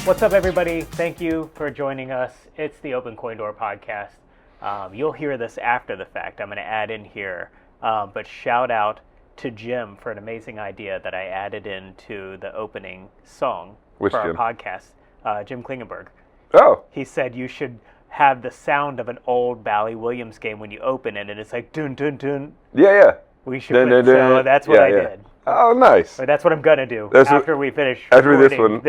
What's up, everybody? Thank you for joining us. It's the Open Coin Door podcast. You'll hear this after the fact. I'm going to add in here. But shout out to Jim for an amazing idea that I added into the opening song for our podcast. Jim Klingenberg. Oh. He said you should have the sound of an old Bally Williams game when you open it, and it's like dun dun dun. Yeah. We should. So that's what I did. Oh, nice. But that's what I'm gonna do after we finish. After this one,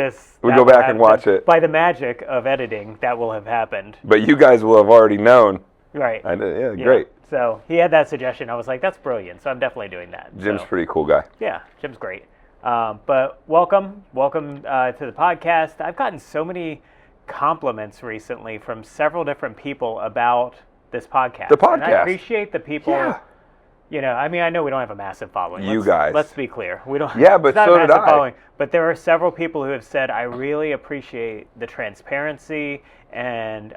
we go back and watch it. By the magic of editing, that will have happened. But you guys will have already known. Right. Yeah, great. So he had that suggestion. I was like, that's brilliant. So I'm definitely doing that. Jim's a pretty cool guy. Yeah, Jim's great. But welcome to the podcast. I've gotten so many compliments recently from several different people about this podcast. The podcast. And I appreciate the people. Yeah. You know, I mean, I know we don't have a massive following. Let's be clear. We don't. Yeah, but it's not so a massive did I. Following, but there are several people who have said, I really appreciate the transparency. And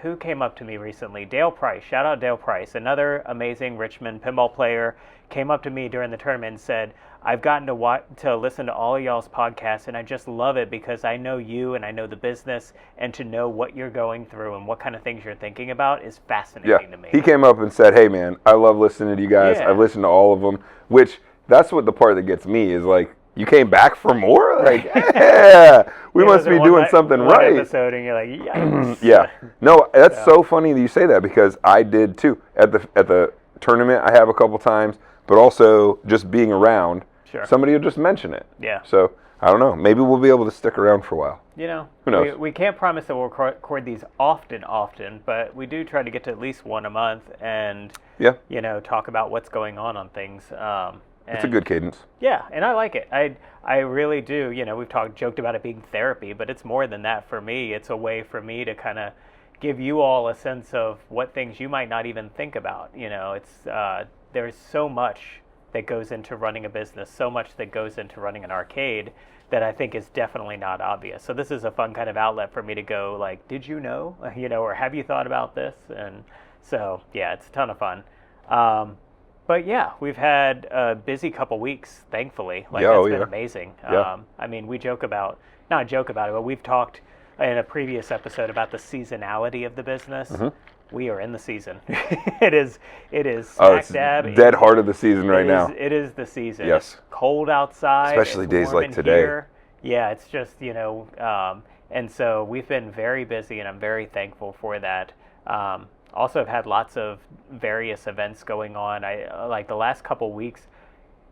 who came up to me recently? Dale Price. Shout out Dale Price, another amazing Richmond pinball player, came up to me during the tournament and said, I've gotten to listen to all of y'all's podcasts, and I just love it because I know you and I know the business, and to know what you're going through and what kind of things you're thinking about is fascinating to me. He came up and said, hey, man, I love listening to you guys. Yeah. I've listened to all of them, which that's what the part that gets me is like, you came back for more? Like, yeah, we must be doing something right. Episode and you're like, yikes. Yeah. No, that's so funny that you say that because I did too. At the tournament, I have a couple times, but also just being around. Sure. Somebody will just mention it. Yeah. So, I don't know. Maybe we'll be able to stick around for a while. You know, who knows? We can't promise that we'll record these often, but we do try to get to at least one a month and, you know, talk about what's going on things. It's a good cadence. Yeah, and I like it. I really do. You know, we've joked about it being therapy, but it's more than that for me. It's a way for me to kind of give you all a sense of what things you might not even think about. You know, it's there's so much that goes into running a business, so much that goes into running an arcade that I think is definitely not obvious. So this is a fun kind of outlet for me to go like, did you know? You know, or have you thought about this? And so, yeah, it's a ton of fun. But yeah, we've had a busy couple weeks, thankfully. Like, it's been amazing. I mean, not joke about it, but we've talked in a previous episode about the seasonality of the business. Mm-hmm. We are in the season. It is smack dab. Dead heart of the season right now. It is the season. Yes. It's cold outside. Especially days like today. Here. Yeah, it's just, you know, and so we've been very busy, and I'm very thankful for that. Also, I've had lots of various events going on. I like the last couple weeks,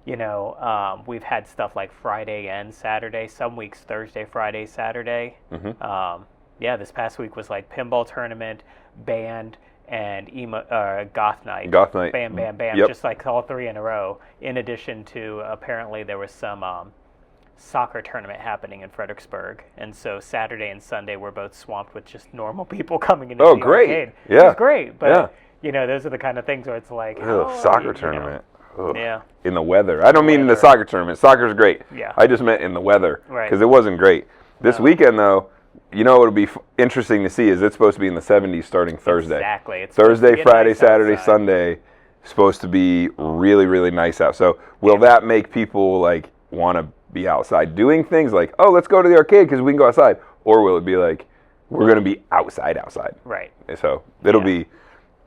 you know, we've had stuff like Friday and Saturday. Some weeks Thursday, Friday, Saturday. Mm-hmm. Yeah, this past week was like pinball tournament, band, and goth night. Goth night. Bam, bam, bam. Yep. Just like all three in a row. In addition to apparently there was some soccer tournament happening in Fredericksburg, and so Saturday and Sunday were both swamped with just normal people coming into the arcade. Yeah. It was great, but you know, those are the kind of things where it's like, soccer tournament. Know. Yeah. In the weather. I don't mean in the soccer tournament. Soccer's great. Yeah. I just meant in the weather. Right. Because it wasn't great. This weekend, though, you know what would be interesting to see is it's supposed to be in the 70s starting Thursday. Exactly. It's Thursday, Friday, nice Saturday, outside. Sunday, supposed to be really, really nice out. So will that make people like want to be outside doing things like, oh, let's go to the arcade because we can go outside? Or will it be like, we're going to be outside? Right. So it'll be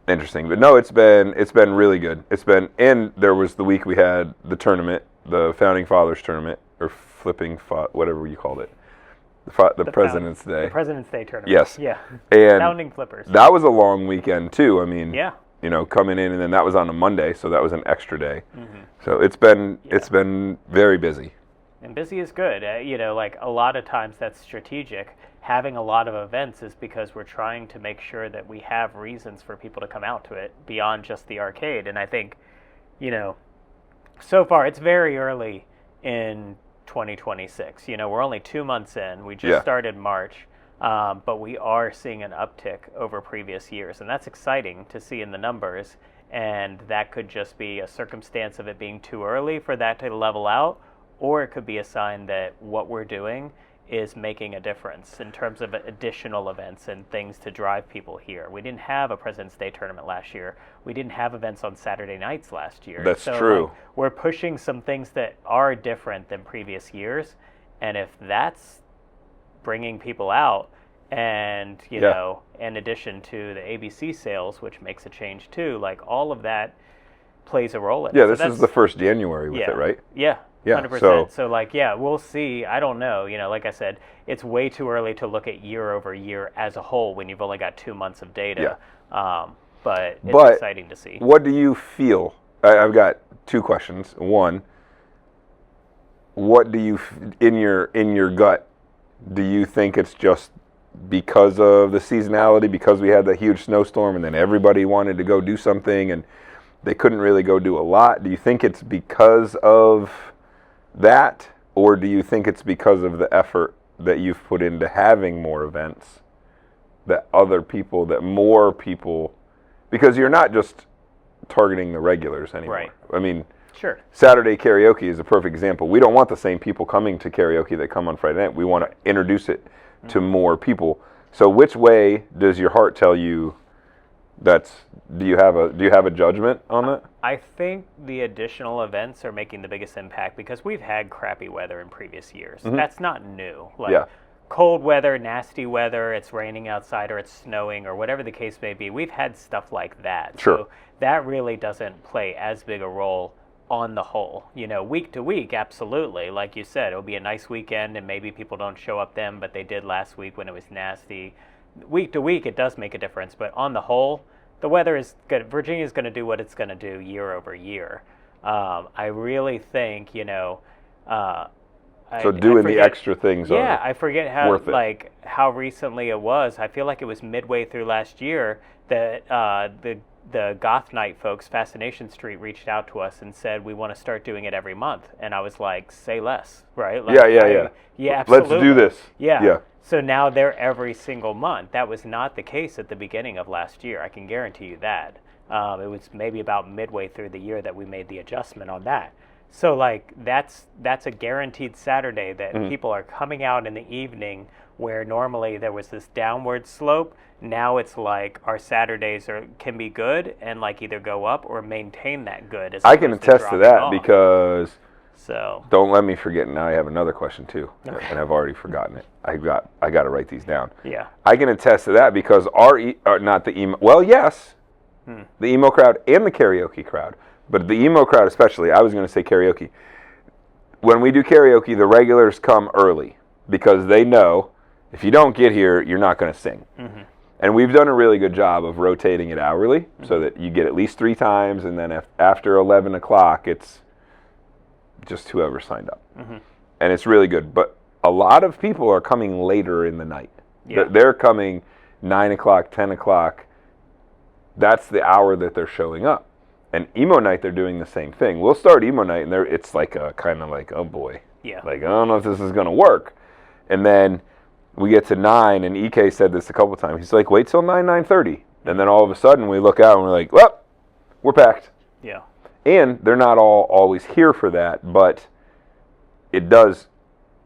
interesting. But no, it's been really good. And there was the week we had the tournament, the Founding Fathers tournament, or whatever you called it. The President's Day. The President's Day tournament. Yes. Yeah. And Founding Flippers. That was a long weekend too. I mean, yeah. You know, coming in, and then that was on a Monday, so that was an extra day. Mm-hmm. So it's been very busy. And busy is good. You know, like a lot of times that's strategic. Having a lot of events is because we're trying to make sure that we have reasons for people to come out to it beyond just the arcade. And I think, you know, so far it's very early in 2026. You know, we're only 2 months in. We just started March, but we are seeing an uptick over previous years, and that's exciting to see in the numbers. And that could just be a circumstance of it being too early for that to level out, or it could be a sign that what we're doing is making a difference in terms of additional events and things to drive people here. We didn't have a President's Day tournament last year. We didn't have events on Saturday nights last year. That's true. Like, we're pushing some things that are different than previous years, and if that's bringing people out. And, you know, in addition to the ABC sales, which makes a change too, like all of that plays a role in it. Yeah, this is the first January with it, right? Yeah, Yeah, 100%. So like, yeah, we'll see. I don't know. You know, like I said, it's way too early to look at year over year as a whole when you've only got 2 months of data. But it's exciting to see. What do you feel? I've got two questions. One, what do you, in your gut, do you think it's just because of the seasonality, because we had that huge snowstorm and then everybody wanted to go do something and they couldn't really go do a lot? Do you think it's because of that, or do you think it's because of the effort that you've put into having more events, that more people, because you're not just targeting the regulars anymore. Right. I mean, sure. Saturday karaoke is a perfect example. We don't want the same people coming to karaoke that come on Friday night. We want to introduce it to more people. So which way does your heart tell you do you have a judgment on that? I think the additional events are making the biggest impact because we've had crappy weather in previous years. That's not new. Like cold weather, nasty weather, it's raining outside or it's snowing or whatever the case may be. We've had stuff like that. Sure. So that really doesn't play as big a role on the whole. You know, week to week, absolutely. Like you said, it'll be a nice weekend and maybe people don't show up then, but they did last week when it was nasty. Week to week, it does make a difference. But on the whole, the weather is good. Virginia's going to do what it's going to do year over year. I really think, you know, so doing the extra things are I forget how worth it. Like how recently it was. I feel like it was midway through last year that the Goth Night folks, Fascination Street, reached out to us and said we want to start doing it every month. And I was like, say less, right? Like, yeah, absolutely. Let's do this. Yeah. So now they're every single month. That was not the case at the beginning of last year. I can guarantee you that. It was maybe about midway through the year that we made the adjustment on that. So like that's a guaranteed Saturday that people are coming out in the evening where normally there was this downward slope. Now it's like our Saturdays can be good and like either go up or maintain that good. I can attest to that because don't let me forget. Now I have another question too, and I've already forgotten it. I got to write these down. Yeah, I can attest to that because not the emo. Well, yes, the emo crowd and the karaoke crowd. But the emo crowd especially, I was going to say karaoke. When we do karaoke, the regulars come early because they know if you don't get here, you're not going to sing. And we've done a really good job of rotating it hourly so that you get at least 3 times, and then after 11 o'clock, it's just whoever signed up. And it's really good. But a lot of people are coming later in the night. Yeah. They're coming 9 o'clock, 10 o'clock. That's the hour that they're showing up. And emo night, they're doing the same thing. We'll start emo night, and it's like a kind of like, oh boy. Yeah. Like, I don't know if this is going to work. And then we get to 9, and EK said this a couple times. He's like, wait till 9:30. And then all of a sudden, we look out, and we're like, well, we're packed. Yeah. And they're not all always here for that, but it does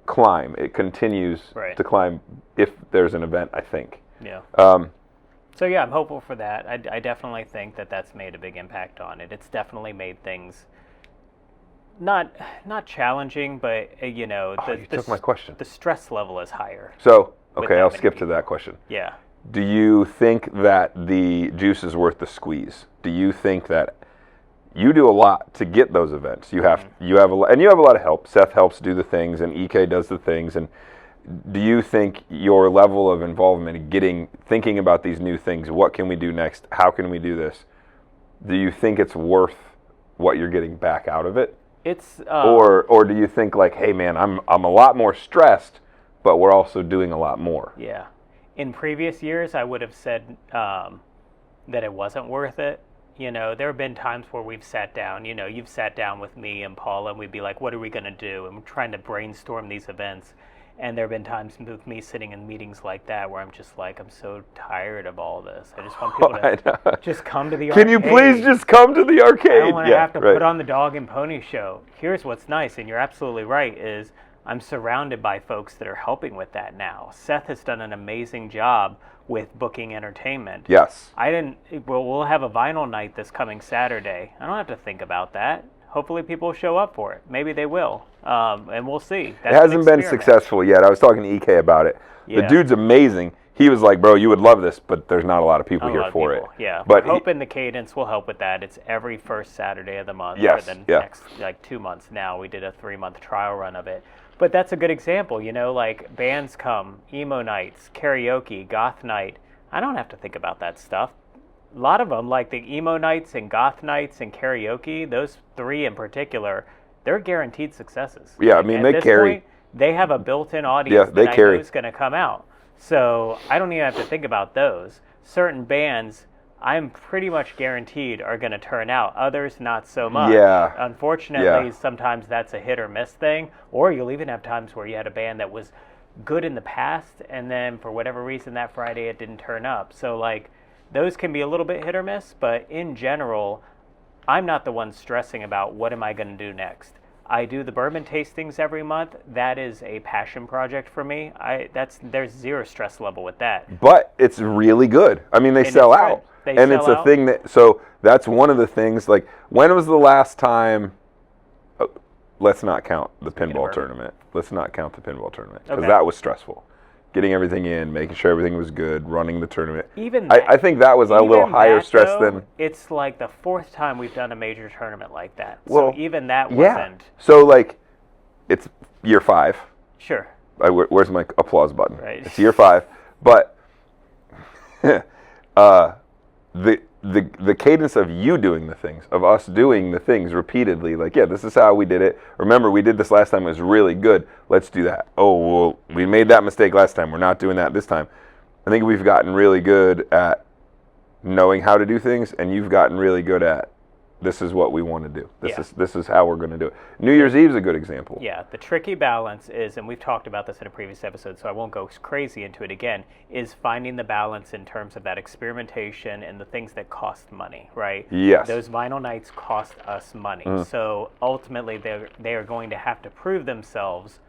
climb. It continues to climb if there's an event, I think. Yeah. So yeah, I'm hopeful for that. I definitely think that that's made a big impact on it. It's definitely made things not challenging, but you know, you took my question. The stress level is higher. So okay, I'll skip to that question. Yeah. Do you think that the juice is worth the squeeze? Do you think that you do a lot to get those events? You have a lot of help. Seth helps do the things, and EK does the things, and do you think your level of involvement in thinking about these new things, what can we do next, how can we do this, do you think it's worth what you're getting back out of it? It's or do you think like, hey man, I'm a lot more stressed, but we're also doing a lot more? Yeah. In previous years, I would have said that it wasn't worth it. You know, there have been times where we've sat down, you know, you've sat down with me and Paula, and we'd be like, what are we going to do? And we're trying to brainstorm these events. And there have been times with me sitting in meetings like that where I'm just like, I'm so tired of all this. I just want people to just come to the arcade. Can you please just come to the arcade? I don't want to have to put on the dog and pony show. Here's what's nice, and you're absolutely right, is I'm surrounded by folks that are helping with that now. Seth has done an amazing job with booking entertainment. Yes. We'll have a vinyl night this coming Saturday. I don't have to think about that. Hopefully people show up for it. Maybe they will. And we'll see. It hasn't been successful yet. I was talking to EK about it. The dude's amazing. He was like, bro, you would love this, but there's not a lot of people here for it. Yeah, but we're hoping the cadence will help with that. It's every first Saturday of the month yes, for the next 2 months now. We did a 3-month trial run of it. But that's a good example, like bands come, emo nights, karaoke, goth night. I don't have to think about that stuff. A lot of them, like the emo nights and goth nights and karaoke, those 3 in particular, they're guaranteed successes. Yeah, I mean, they carry. Point, they have a built-in audience that I know is going to come out. So I don't even have to think about those. Certain bands, I'm pretty much guaranteed are going to turn out. Others, not so much. Yeah. Unfortunately, sometimes that's a hit or miss thing. Or you'll even have times where you had a band that was good in the past, and then for whatever reason that Friday it didn't turn up. So those can be a little bit hit or miss, but in general, I'm not the one stressing about what am I going to do next. I do the bourbon tastings every month. That is a passion project for me. There's zero stress level with that. But it's really good. I mean, they sell out. It's a thing so that's one of the things, when was the last time, let's not count the pinball tournament. Let's not count the pinball tournament, because that was stressful. Getting everything in, making sure everything was good, running the tournament. Even I think that was a little higher stress than... It's like the 4th time we've done a major tournament like that. So even that wasn't... So, it's year 5. Sure. Where's my applause button? Right. It's year 5. But the cadence of you doing the things, of us doing the things repeatedly, this is how we did it. Remember, we did this last time. It was really good. Let's do that. Oh, well, we made that mistake last time. We're not doing that this time. I think we've gotten really good at knowing how to do things, and you've gotten really good at this is what we want to do. This is how we're going to do it. New Year's Eve is a good example. Yeah, the tricky balance is, and we've talked about this in a previous episode, so I won't go crazy into it again, is finding the balance in terms of that experimentation and the things that cost money, right? Yes. Those vinyl nights cost us money. So ultimately, they are going to have to prove themselves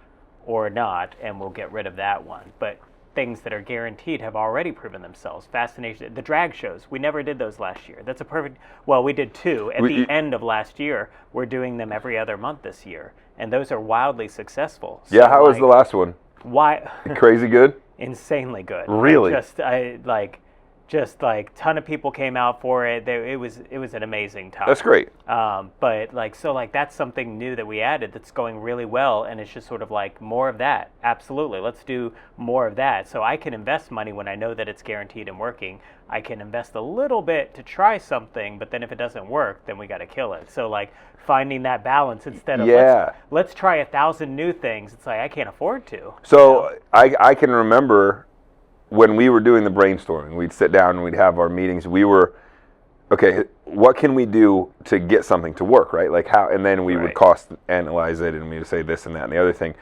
or not, and we'll get rid of that one. But things that are guaranteed have already proven themselves. Fascination, the drag shows, we never did those last year. That's a perfect, we did 2 at the end of last year. We're doing them every other month this year, and those are wildly successful. So how was the last one? Why? Crazy good? Insanely good. Really? Just ton of people came out for it. It was an amazing time. That's great. But that's something new that we added that's going really well, and it's just sort of more of that. Absolutely, let's do more of that. So I can invest money when I know that it's guaranteed and working. I can invest a little bit to try something, but then if it doesn't work, then we got to kill it. So finding that balance instead of let's try 1,000 new things. It's I can't afford to. So I can remember when we were doing the brainstorming, we'd sit down and we'd have our meetings. We were, okay, what can we do to get something to work, right? How, and then we would cost analyze it, and we would say this and that and the other thing.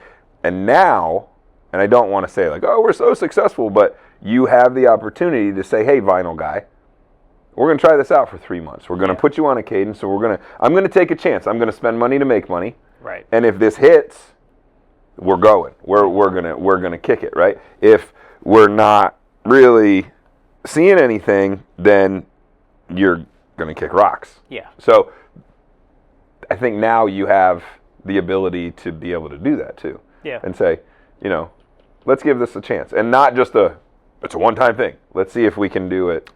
And now, and I don't want to say oh, we're so successful, but you have the opportunity to say, hey, vinyl guy, we're going to try this out for 3 months. We're going to put you on a cadence, so I'm going to take a chance. I'm going to spend money to make money. Right. And if this hits, we're going. We're going to kick it, right? If we're not really seeing anything, then you're going to kick rocks. Yeah. So I think now you have the ability to be able to do that too. Yeah. And say, let's give this a chance. And not just it's a one-time thing. Let's see if we can do it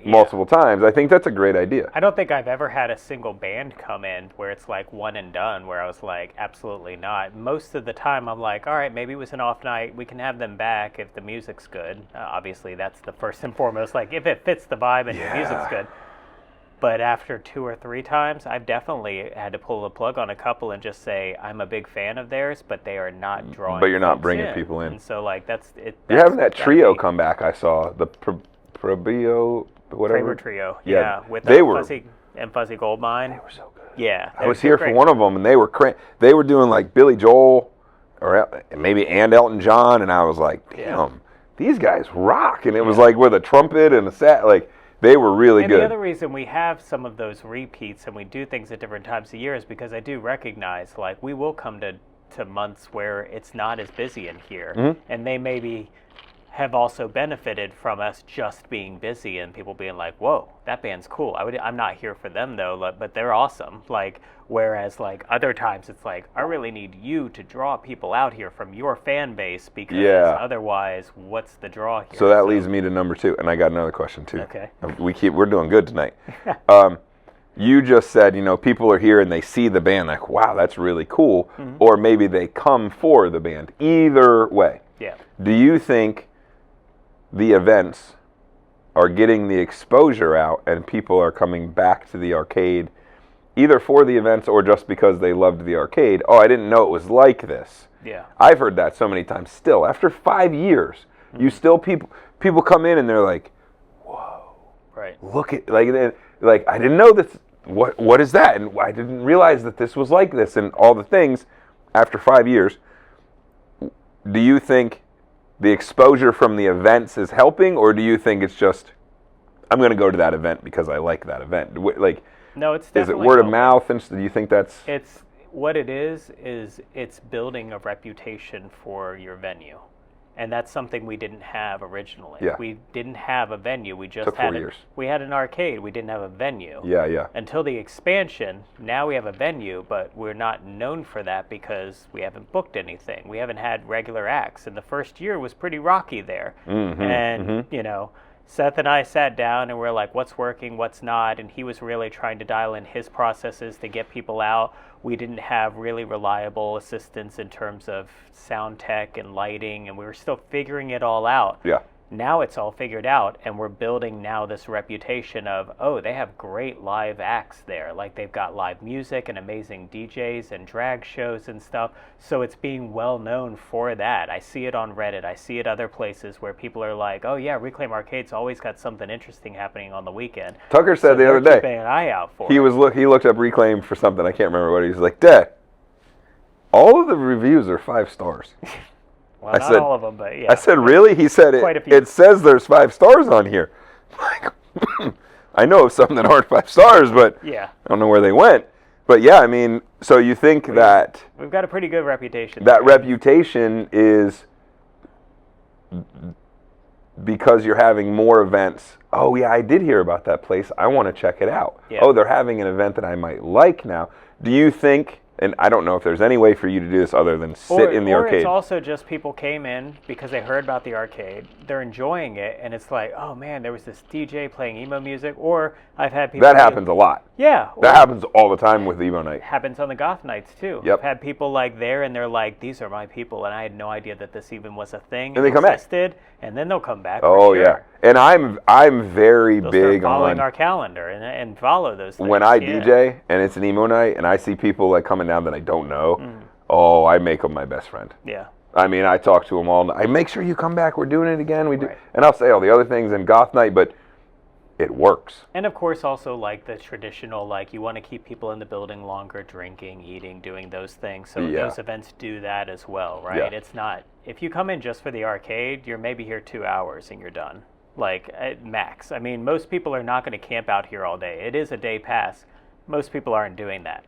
multiple times. I think that's a great idea. I don't think I've ever had a single band come in where it's one and done, where I was absolutely not. Most of the time I'm all right, maybe it was an off night. We can have them back if the music's good. Obviously, that's the first and foremost. If it fits the vibe and the music's good. But after 2 or 3 times, I've definitely had to pull the plug on a couple and just say, I'm a big fan of theirs, but they are not drawing. But you're not bringing in. people in. And so that's it. You're having that trio come back. I saw the Probio, whatever. Kramer Trio, with Fuzzy Goldmine. They were so good. Yeah, I was here for one of them, and they were doing Billy Joel, or maybe and Elton John, and I was like, damn, these guys rock. And it was with a trumpet and a they were really good. And the other reason we have some of those repeats and we do things at different times of year is because I do recognize we will come to months where it's not as busy in here, and they may be have also benefited from us just being busy and people being like, whoa, that band's cool. I'm not here for them though, but they're awesome. Like, whereas like other times it's like, I really need you to draw people out here from your fan base because otherwise what's the draw here? So that leads me to number 2, and I got another question too. Okay. We're doing good tonight. You just said, people are here and they see the band like, wow, that's really cool. Mm-hmm. Or maybe they come for the band. Either way. Yeah. Do you think the events are getting the exposure out and people are coming back to the arcade either for the events or just because they loved the arcade? Oh, I didn't know it was like this. Yeah. I've heard that so many times still. After 5 years, mm-hmm. you still, people come in and they're like, whoa. Right. Look at, like I didn't know this. What is that? And I didn't realize that this was like this and all the things after 5 years. Do you think the exposure from the events is helping, or do you think it's just, I'm going to go to that event because I like that event? Like, no, it's definitely is it word of mouth? And do you think that's... It's what it is it's building a reputation for your venue. And that's something we didn't have originally. Yeah. We didn't have a venue. We just took 4 years. We had an arcade. We didn't have a venue. Yeah. Until the expansion, now we have a venue, but we're not known for that because we haven't booked anything. We haven't had regular acts. And the first year was pretty rocky there. Mm-hmm, and, Seth and I sat down and we're like, what's working, what's not? And he was really trying to dial in his processes to get people out. We didn't have really reliable assistance in terms of sound tech and lighting, and we were still figuring it all out. Yeah. Now it's all figured out, and we're building now this reputation of, oh, they have great live acts there. Like, they've got live music and amazing DJs and drag shows and stuff. So it's being well known for that. I see it on Reddit. I see it other places where people are like, oh, yeah, Reclaim Arcade's always got something interesting happening on the weekend. Tucker said the other day, keeping an eye out for he looked up Reclaim for something. I can't remember what. He was like, Dad, all of the reviews are 5 stars. Well, not all of them, but yeah. I said, really? He said, it says there's 5 stars on here. Like, I know of some that aren't 5 stars, but yeah. I don't know where they went. But yeah, I mean, so you think that... We've got a pretty good reputation. That reputation is because you're having more events. Oh, yeah, I did hear about that place. I want to check it out. Yeah. Oh, they're having an event that I might like now. Do you think... And I don't know if there's any way for you to do this other than sit in the arcade. Or it's also just people came in because they heard about the arcade. They're enjoying it, and it's like, oh man, there was this DJ playing emo music. Or I've had people... That happens a lot. Yeah. That happens all the time with emo night. Happens on the goth nights too. Yep. I've had people like there, and they're like, these are my people, and I had no idea that this even was a thing. And they come back. And then they'll come back. Oh, for sure. yeah. And I'm very They'll big start following on our calendar and follow those things. When I DJ and it's an emo night and I see people like coming down that I don't know, oh, I make them my best friend. Yeah. I mean, I talk to them all night. I make sure you come back. We're doing it again. Right. And I'll say all the other things in goth night, but it works. And of course, also like the traditional, like you want to keep people in the building longer, drinking, eating, doing those things. So those events do that as well, right? Yeah. It's not, if you come in just for the arcade, you're maybe here 2 hours and you're done. Like at max. I mean, most people are not going to camp out here all day. It is a day pass. Most people aren't doing that.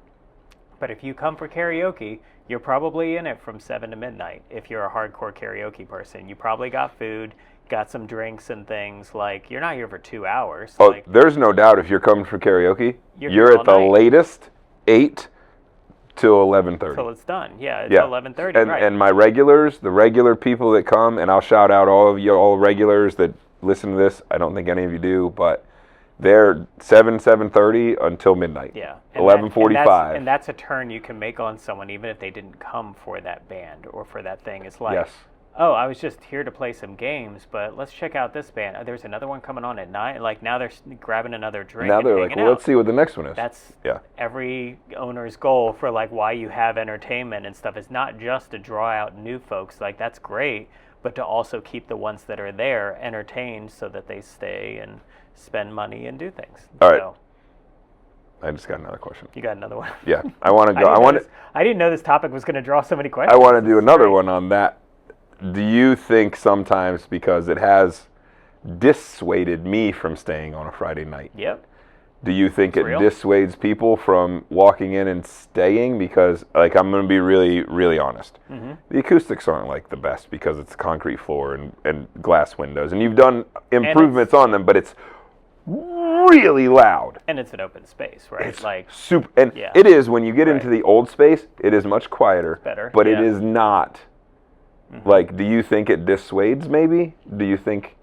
But if you come for karaoke, you're probably in it from 7 to midnight. If you're a hardcore karaoke person, you probably got food, got some drinks and things. Like, you're not here for 2 hours. Oh, like, there's no doubt if you're coming for karaoke, you're at the latest 8 till 11:30. Till it's done. Yeah, it's 11:30, right. And my regulars, the regular people that come, and I'll shout out all of you, all regulars that listen to this. I don't think any of you do, but they're 7:30 until midnight. Yeah. 11:45. And that's a turn you can make on someone, even if they didn't come for that band or for that thing. It's like, oh, I was just here to play some games, but let's check out this band. Oh, there's another one coming on at 9. Like, now they're grabbing another drink. Now and they're like, well, let's see what the next one is. That's every owner's goal for like why you have entertainment and stuff. It's not just to draw out new folks. Like, that's great, but to also keep the ones that are there entertained so that they stay and spend money and do things. All right. I just got another question. You got another one? Yeah. I want to go. I didn't know this topic was going to draw so many questions. I want to do another one on that. Do you think sometimes, because it has dissuaded me from staying on a Friday night, Yep. Do you think it real. dissuades people from walking in and staying? Because, like, I'm going to be really, really honest. Mm-hmm. The acoustics aren't, like, the best because it's concrete floor and glass windows. And you've done improvements on them, but it's really loud. And it's an open space, right? It's like super. And yeah. it is, when you get Right. into the old space, it is much quieter. It's better. But yeah. it is not. Mm-hmm. Like, do you think it dissuades, maybe? Do you think...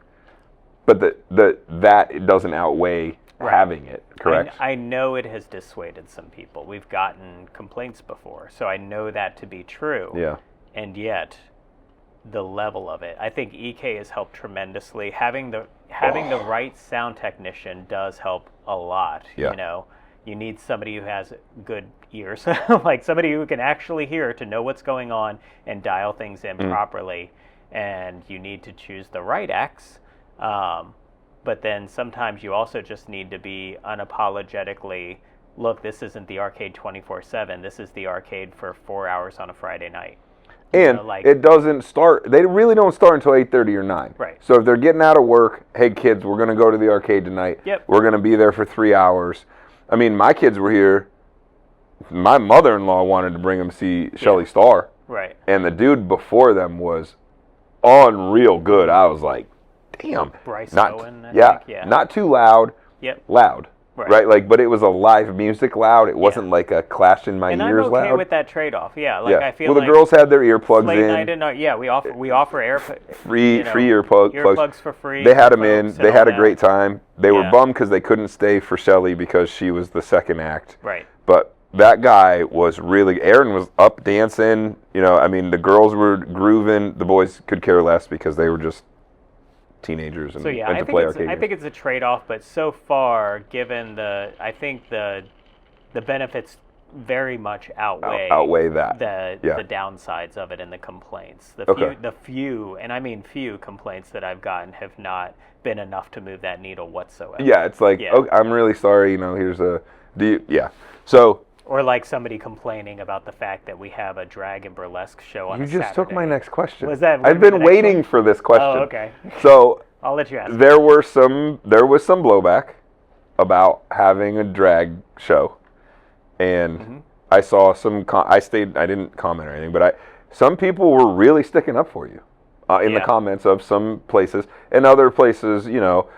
But that it doesn't outweigh Right. having it, correct? I know it has dissuaded some people. We've gotten complaints before, so I know that to be true. Yeah. And yet, the level of it, I think EK has helped tremendously. Having the right sound technician does help a lot. Yeah. You know, you need somebody who has good ears, like somebody who can actually hear to know what's going on and dial things in properly. And you need to choose the right X. But then sometimes you also just need to be unapologetically, look, this isn't the arcade 24/7. This is the arcade for 4 hours on a Friday night. And it doesn't start, they really don't start until 8:30 or 9. Right. So if they're getting out of work, hey kids, we're going to go to the arcade tonight. Yep. We're going to be there for 3 hours. I mean, my kids were here. My mother-in-law wanted to bring them to see Shelley Starr. Right. And the dude before them was unreal good. I was like, damn. Bryce not, Owen, I yeah, think, yeah. Not too loud. Yep. Loud. Right. Like, but it was a live music loud. It wasn't like a clash in my and ears I'm okay loud. with that trade-off. Yeah, like I feel well, like the girls had their earplugs late in. night and we offer free earplugs. Earplugs for free. They had them in. They had a great time. They were Yeah. bummed because they couldn't stay for Shelley because she was the second act. Right. But that guy was really. Aaron was up dancing. You know, I mean, the girls were grooving. The boys could care less because they were just teenagers and So yeah, went to play arcade I think it's a trade-off, but so far, given I think the benefits very much outweigh that. the downsides of it and the complaints. The few, and I mean few complaints that I've gotten have not been enough to move that needle whatsoever. Yeah, it's like, okay, I'm really sorry. You know, here's a. So. Or like somebody complaining about the fact that we have a drag and burlesque show on You a just Saturday. took my next question. Was that? I've been waiting for this question. Oh, okay. So I'll let you ask. there was some blowback about having a drag show, and I saw some. I didn't comment or anything, but some people were really sticking up for you in the comments of some places, and other places, you know,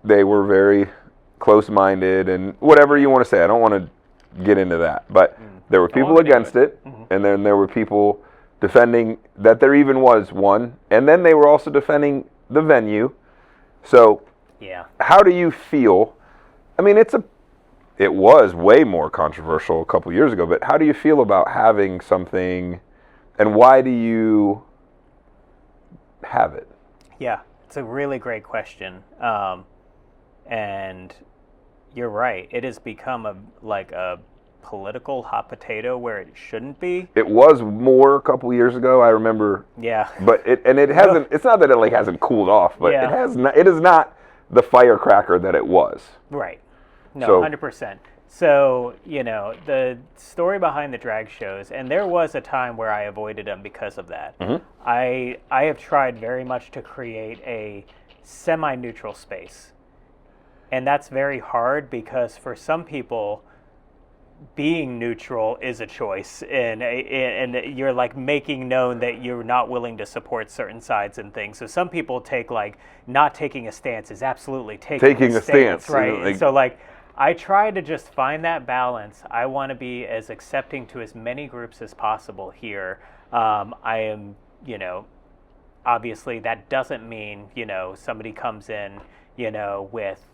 they were very close-minded and whatever you want to say. I don't want to get into that, but there were people against it, and then there were people defending that there even was one, and then they were also defending the venue. So how do you feel? I mean, it was way more controversial a couple years ago, but how do you feel about having something, and why do you have it? Yeah, it's a really great question, and you're right. It has become a political hot potato where it shouldn't be. It was more a couple years ago, I remember. Yeah. But it hasn't. It's not that it hasn't cooled off, but it has not. It is not the firecracker that it was. Right. No, So- 100%. So, you know, the story behind the drag shows, and there was a time where I avoided them because of that. I have tried very much to create a semi-neutral space. And that's very hard because for some people, being neutral is a choice, and you're like making known that you're not willing to support certain sides and things. So some people take like not taking a stance is absolutely taking a stance, right? Like, so like I try to just find that balance. I want to be as accepting to as many groups as possible here. I am, you know, obviously that doesn't mean, you know, somebody comes in, you know, with,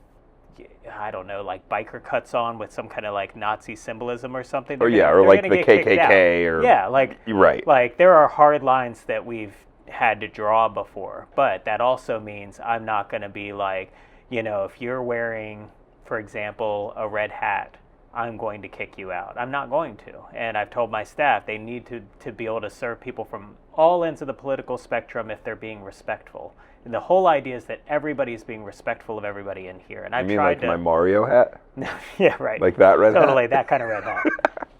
I don't know, like biker cuts on with some kind of like Nazi symbolism or something. or they're like gonna the get kicked out. KKK or Yeah, like You're right. like there are hard lines that we've had to draw before, but that also means I'm not going to be like, you know, if you're wearing, for example, a red hat, I'm going to kick you out. I'm not going to. And I've told my staff they need to be able to serve people from all ends of the political spectrum if they're being respectful. And the whole idea is that everybody's being respectful of everybody in here. And I've You mean tried like to. my Mario hat? Yeah, right. Like that red hat? Totally, that kind of red hat.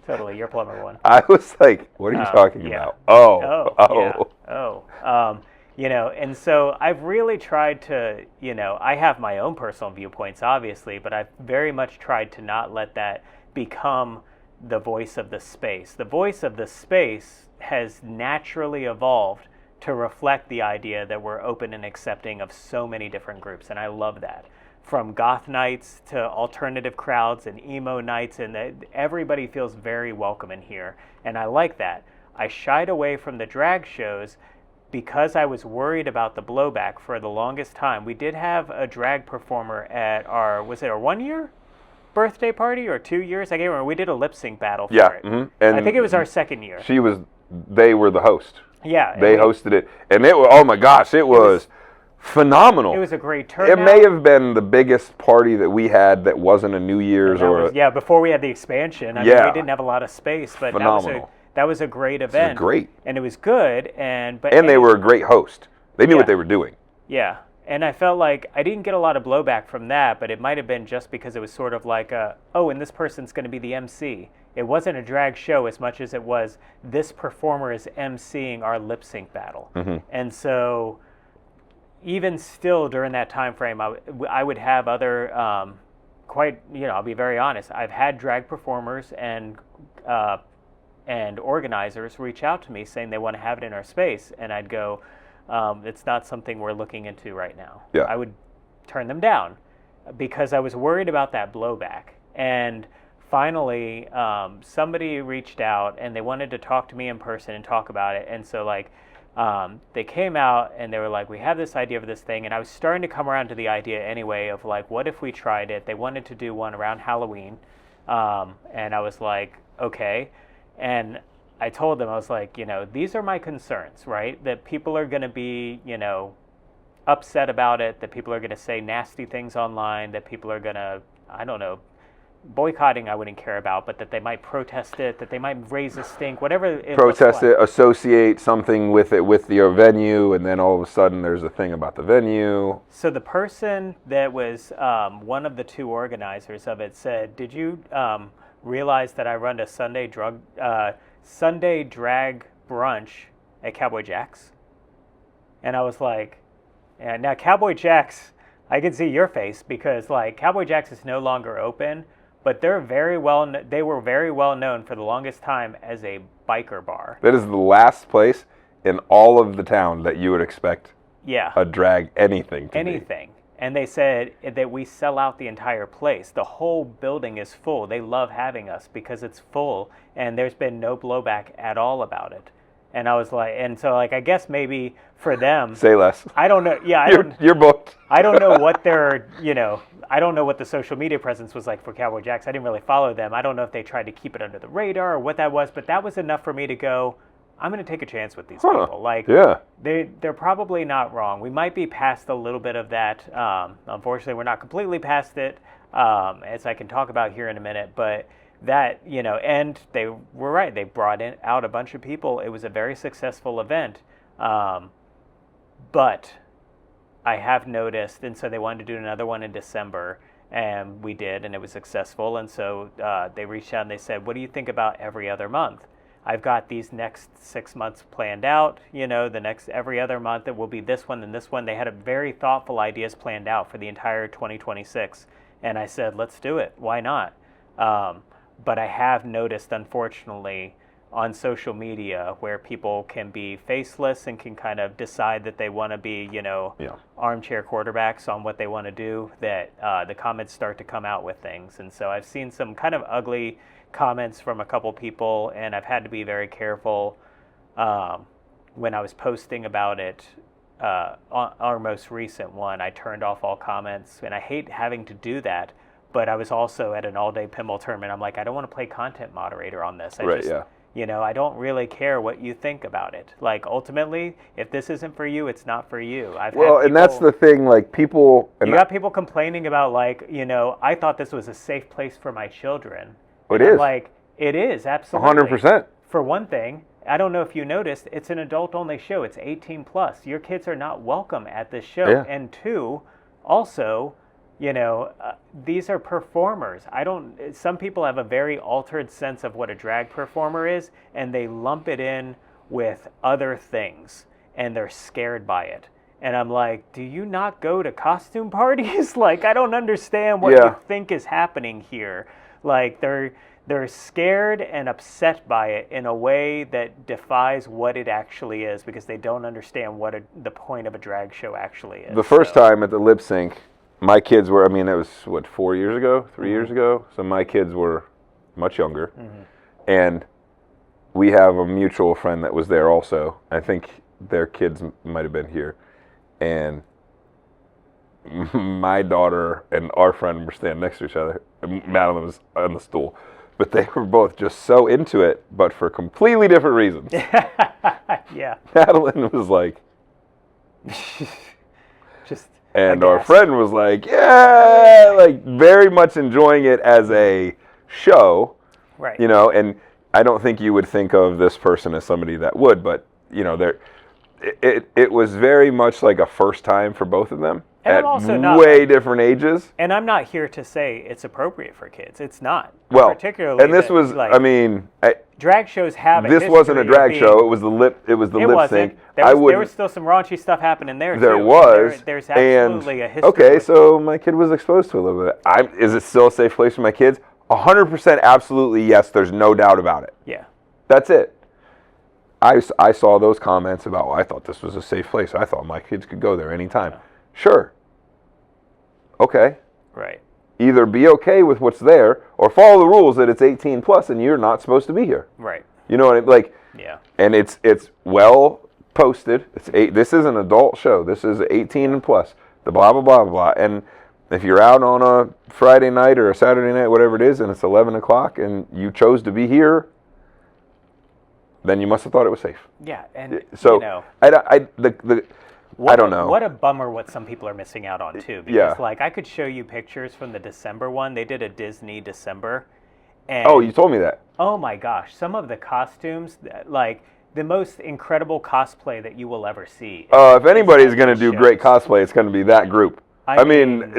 Totally, you're plumber one. I was like, what are you talking yeah. about? Oh. Yeah. Oh. And so I've really tried to, I have my own personal viewpoints, obviously, but I've very much tried to not let that become the voice of the space. The voice of the space has naturally evolved to reflect the idea that we're open and accepting of so many different groups, and I love that. From goth nights to alternative crowds and emo nights, and everybody feels very welcome in here, and I like that. I shied away from the drag shows because I was worried about the blowback for the longest time. We did have a drag performer at was it our 1 year birthday party or 2 years? I can't remember. We did a lip sync battle for it. Mm-hmm. And I think it was our second year. They were the host. Yeah. They hosted it. And oh my gosh, it was phenomenal. It was a great turnout. It may have been the biggest party that we had that wasn't a New Year's before we had the expansion. I mean, we didn't have a lot of space, but phenomenal. That was a great event. It was great. And it was good. And they were a great host. They knew what they were doing. Yeah. And I felt like I didn't get a lot of blowback from that, but it might have been just because it was sort of like, and this person's going to be the MC. It wasn't a drag show as much as it was this performer is MCing our lip sync battle. Mm-hmm. And so even still during that time frame, I would have other, I'll be very honest, I've had drag performers and organizers reach out to me saying they want to have it in our space, and I'd go, it's not something we're looking into right now. Yeah. I would turn them down because I was worried about that blowback. And finally, somebody reached out and they wanted to talk to me in person and talk about it. And so they came out and they were like, we have this idea of this thing. And I was starting to come around to the idea anyway of like, what if we tried it? They wanted to do one around Halloween. And I was like, okay. And I told them, I was like, these are my concerns, right? That people are going to be, upset about it, that people are going to say nasty things online, that people are going to, I don't know, boycotting I wouldn't care about, but that they might protest it, that they might raise a stink, whatever it protest it, associate something with it with your venue, and then all of a sudden there's a thing about the venue. So the person that was one of the two organizers of it said, did you realize that I run a Sunday drag brunch at Cowboy Jack's? And I was like, yeah, now Cowboy Jack's, I can see your face because like Cowboy Jack's is no longer open, but they were very well known for the longest time as a biker bar. That is the last place in all of the town that you would expect a drag anything to be. And they said that we sell out the entire place. The whole building is full. They love having us because it's full, and there's been no blowback at all about it. And I was like, and so like I guess maybe for them, say less. I don't know. Yeah, you're booked. I don't know what their, I don't know what the social media presence was like for Cowboy Jack's. I didn't really follow them. I don't know if they tried to keep it under the radar or what that was, but that was enough for me to go, I'm going to take a chance with these people. Like, they're probably not wrong. We might be past a little bit of that. Unfortunately, we're not completely past it, as I can talk about here in a minute. But that, and they were right. They brought out a bunch of people. It was a very successful event. But I have noticed, and so they wanted to do another one in December. And we did, and it was successful. And so they reached out and they said, what do you think about every other month? I've got these next 6 months planned out, the next every other month it will be this one and this one. They had a very thoughtful ideas planned out for the entire 2026. And I said, let's do it. Why not? But I have noticed, unfortunately, on social media where people can be faceless and can kind of decide that they want to be, armchair quarterbacks on what they want to do, that the comments start to come out with things. And so I've seen some kind of ugly comments from a couple people, and I've had to be very careful when I was posting about it. On our most recent one, I turned off all comments, and I hate having to do that, but I was also at an all-day pinball tournament. I'm like, I don't want to play content moderator on this. I don't really care what you think about it. Like, ultimately, if this isn't for you, it's not for you. And that's the thing, like, people... You got people complaining about, like, I thought this was a safe place for my children. It is. Like, it is, absolutely. 100%. For one thing, I don't know if you noticed, it's an adult-only show. It's 18 plus. Your kids are not welcome at this show. Yeah. And two, also, these are performers. Some people have a very altered sense of what a drag performer is, and they lump it in with other things. and they're scared by it. And I'm like, do you not go to costume parties? Like, I don't understand what you think is happening here. Like, they're scared and upset by it in a way that defies what it actually is, because they don't understand what the point of a drag show actually is. The first time at the lip sync, my kids were, I mean, it was, 4 years ago, 3 years ago? So my kids were much younger. And we have a mutual friend that was there also. I think their kids might have been here. And my daughter and our friend were standing next to each other. Madeline was on the stool. But they were both just so into it, but for completely different reasons. Yeah. Madeline was like... just... And our friend was like, yeah, like very much enjoying it as a show. Right. You know, and I don't think you would think of this person as somebody that would, but, you know, it was very much like a first time for both of them at way different ages. And I'm not here to say it's appropriate for kids. It's not. Well, particularly and this was, like, I mean... drag shows have a This wasn't a drag show. It was the lip sync. There was still some raunchy stuff happening there, There too. was. There's absolutely a history. Okay, so my kid was exposed to a little bit. Is it still a safe place for my kids? 100% absolutely yes. There's no doubt about it. Yeah. That's it. I saw those comments about, well, I thought this was a safe place. I thought my kids could go there anytime. Yeah. Sure. Okay. Right. Either be okay with what's there or follow the rules that it's 18 plus and you're not supposed to be here. Right. You know what I mean? Like, yeah. And it's well posted. This is an adult show. This is 18 and plus. The blah, blah, blah, blah. And if you're out on a Friday night or a Saturday night, whatever it is, and it's 11 o'clock and you chose to be here, then you must have thought it was safe. Yeah. And, so, you know. I don't know. What a bummer what some people are missing out on, too. Because, like, I could show you pictures from the December one. They did a Disney December. And, oh, you told me that. Oh, my gosh. Some of the costumes, like, the most incredible cosplay that you will ever see. If anybody's going to do great cosplay, it's going to be that group. I mean,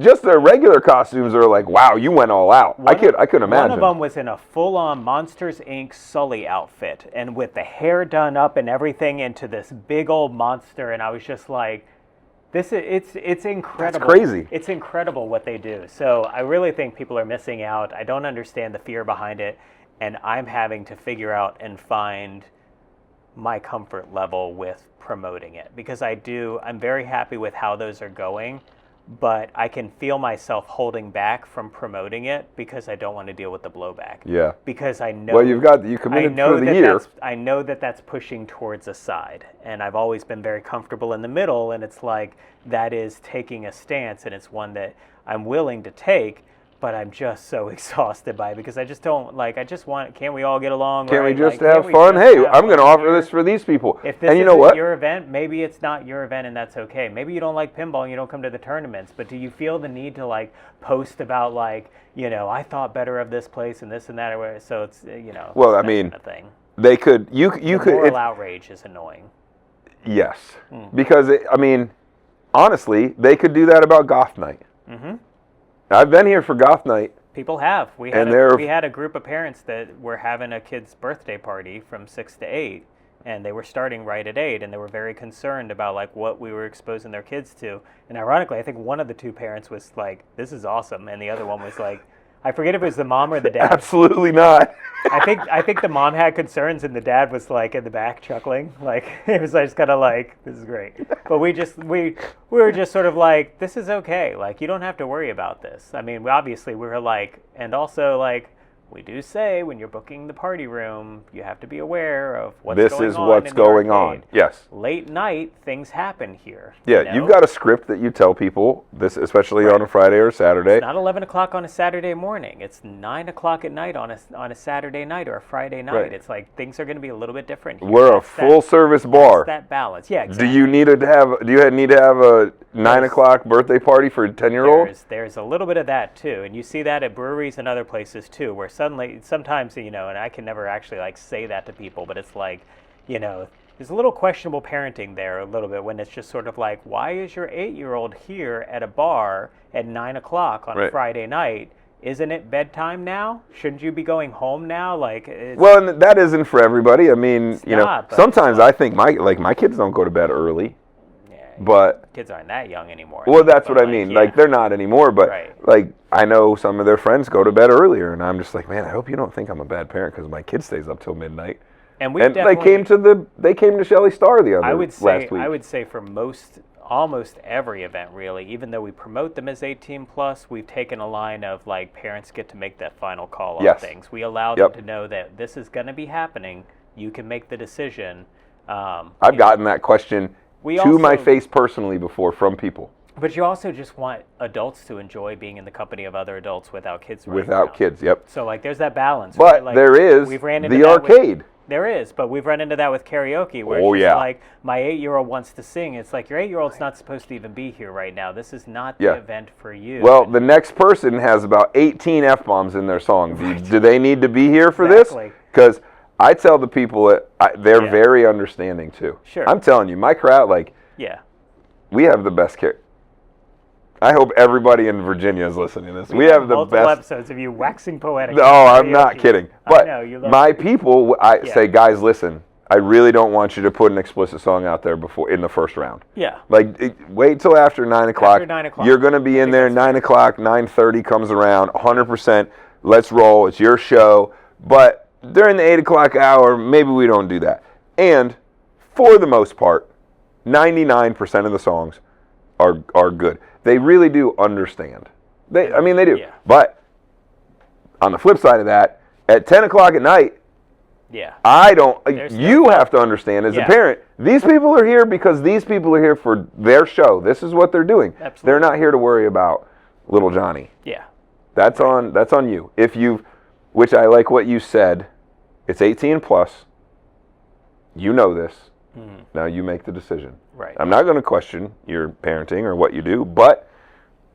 just their regular costumes are like, wow, you went all out. I couldn't imagine. One of them was in a full-on Monsters, Inc. Sully outfit, and with the hair done up and everything into this big old monster, and I was just like, it's incredible. That's crazy. It's incredible what they do. So I really think people are missing out. I don't understand the fear behind it, and I'm having to figure out and find my comfort level with promoting it, because I'm very happy with how those are going. But I can feel myself holding back from promoting it because I don't want to deal with the blowback. Yeah. Because I know. Well, you committed for the year. I know that's pushing towards a side, and I've always been very comfortable in the middle. And it's like that is taking a stance, and it's one that I'm willing to take. But I'm just so exhausted by it because I just don't like. I just want. Can't we all get along? Can't right? we just have fun? Hey, I'm going to offer this for these people. If this isn't your event, maybe it's not your event, and that's okay. Maybe you don't like pinball and you don't come to the tournaments. But do you feel the need to like post about like, you know, I thought better of this place and this and that, or so it's, you know. Well, I mean, kind of thing. They could. You could. Moral outrage is annoying. Yes, because I mean, honestly, they could do that about Goth Night. Mm-hmm. I've been here for Goth Night. People have. We had a group of parents that were having a kid's birthday party from 6 to 8, and they were starting right at 8, and they were very concerned about like what we were exposing their kids to. And ironically, I think one of the two parents was like, "This is awesome," and the other one was like, I forget if it was the mom or the dad. Absolutely not. I think the mom had concerns, and the dad was like in the back chuckling. Like it was just kind of like, this is great. But we were just sort of like, this is okay. Like you don't have to worry about this. I mean, we were like, and also like, we do say when you're booking the party room, you have to be aware of what's going on. This is what's going on. Yes. Late night, things happen here. Yeah, you know? You've got a script that you tell people, this especially on a Friday or Saturday. It's not 11 o'clock on a Saturday morning. It's 9 o'clock at night on a Saturday night or a Friday night. Right. It's like things are going to be a little bit different here. We're a full-service bar. That's that balance. Yeah, exactly. Do you need to have a 9 o'clock birthday party for a 10-year-old? There's a little bit of that, too. And you see that at breweries and other places, too, where sometimes, you know, and I can never actually like say that to people, but it's like, you know, there's a little questionable parenting there a little bit when it's just sort of like, why is your 8-year-old here at a bar at 9 o'clock on a Friday night isn't it bedtime now? Shouldn't you be going home now? Like, well, and that isn't for everybody. I mean, sometimes I think my kids don't go to bed early. But kids aren't that young anymore. Well, that's what I mean. Yeah. Like, they're not anymore, but like I know some of their friends go to bed earlier, and I'm just like, man, I hope you don't think I'm a bad parent because my kid stays up till midnight. And they came to Shelley Star the other last week. I would say for almost every event, really, even though we promote them as 18 plus, we've taken a line of like parents get to make that final call on things. We allow them to know that this is going to be happening. You can make the decision. I've gotten that question to my face personally before from people. But you also just want adults to enjoy being in the company of other adults without kids running Without around. kids, yep. So, like, there's that balance. But right? Like, there is the arcade. There is, but we've run into that with karaoke where it's just like, my 8-year-old wants to sing. It's like, your 8-year-old's not supposed to even be here right now. This is not the event for you. Well, the next person has about 18 F-bombs in their song. Do they need to be here for this? Because I tell the people that they're very understanding, too. Sure. I'm telling you, my crowd, like... Yeah. We have the best care. I hope everybody in Virginia is listening to this. We have the multiple best episodes of you waxing poetic. No, I'm not kidding. But I know, my people, say, guys, listen. I really don't want you to put an explicit song out there in the first round. Yeah. Like, wait till after 9 o'clock. After 9 o'clock. You're going to be in there 9 o'clock, 9:30 comes around, 100%. Let's roll. It's your show. But during the 8 o'clock hour, maybe we don't do that. And for the most part, 99% of the songs are good. They really do understand. They do. Yeah. But on the flip side of that, at 10 o'clock at night, I don't. You have to understand as a parent. These people are here because these people are here for their show. This is what they're doing. Absolutely. They're not here to worry about little Johnny. Yeah. That's on you. Which I like what you said. It's 18 plus. You know this. Mm-hmm. Now you make the decision. Right. I'm not going to question your parenting or what you do, but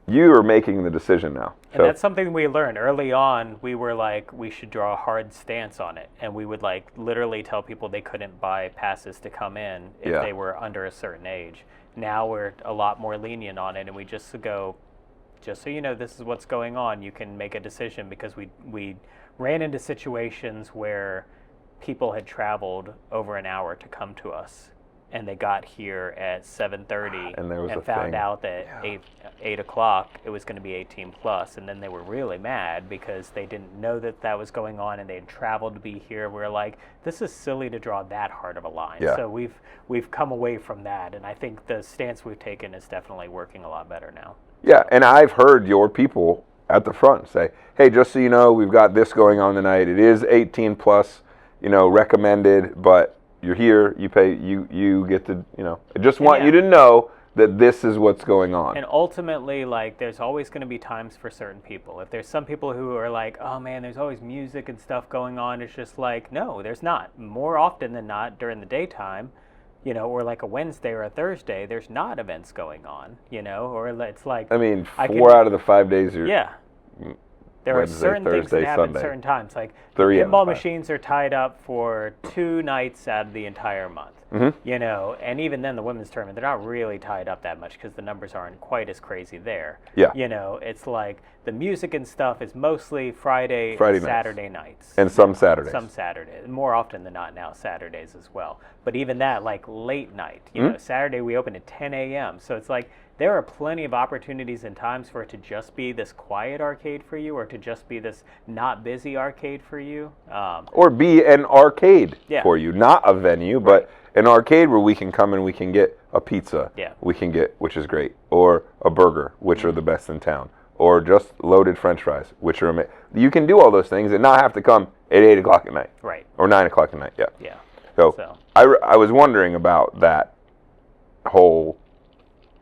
you are making the decision now. And that's something we learned early on. We were like, we should draw a hard stance on it, and we would like literally tell people they couldn't buy passes to come in if they were under a certain age. Now we're a lot more lenient on it, and we just go, just so you know, this is what's going on. You can make a decision, because we ran into situations where people had traveled over an hour to come to us, and they got here at 7:30 and found out that 8 o'clock it was going to be 18 plus, and then they were really mad because they didn't know that was going on, and they had traveled to be here. We're like, this is silly to draw that hard of a line. Yeah. So we've come away from that, and I think the stance we've taken is definitely working a lot better now. Yeah, and I've heard your people at the front say, hey, just so you know, we've got this going on tonight. It is 18 plus. Recommended, but you're here, you pay, you get to, I just want you to know that this is what's going on. And ultimately, like, there's always going to be times for certain people. If there's some people who are like, oh man, there's always music and stuff going on, it's just like, no, there's not. More often than not, during the daytime, or like a Wednesday or a Thursday, there's not events going on, or it's like... 4 out of the 5 days are... Yeah. There Wednesday, are certain Thursday, things that happen Sunday. at certain times. Like, 3 pinball machines are tied up for 2 nights out of the entire month. Mm-hmm. And even then, the women's tournament, they're not really tied up that much because the numbers aren't quite as crazy there. Yeah. It's like the music and stuff is mostly Friday and Saturday nights. And some Saturdays. Some Saturdays. More often than not now, Saturdays as well. But even that, like late night. Saturday we open at 10 a.m. So it's like, there are plenty of opportunities and times for it to just be this quiet arcade for you, or to just be this not busy arcade for you. Or be an arcade for you. Not a venue, but an arcade where we can come and we can get a pizza. Yeah. We can get, which is great. Or a burger, which are the best in town. Or just loaded french fries, which are amazing. You can do all those things and not have to come at 8 o'clock at night. Right. Or 9 o'clock at night, Yeah. So. I was wondering about that whole...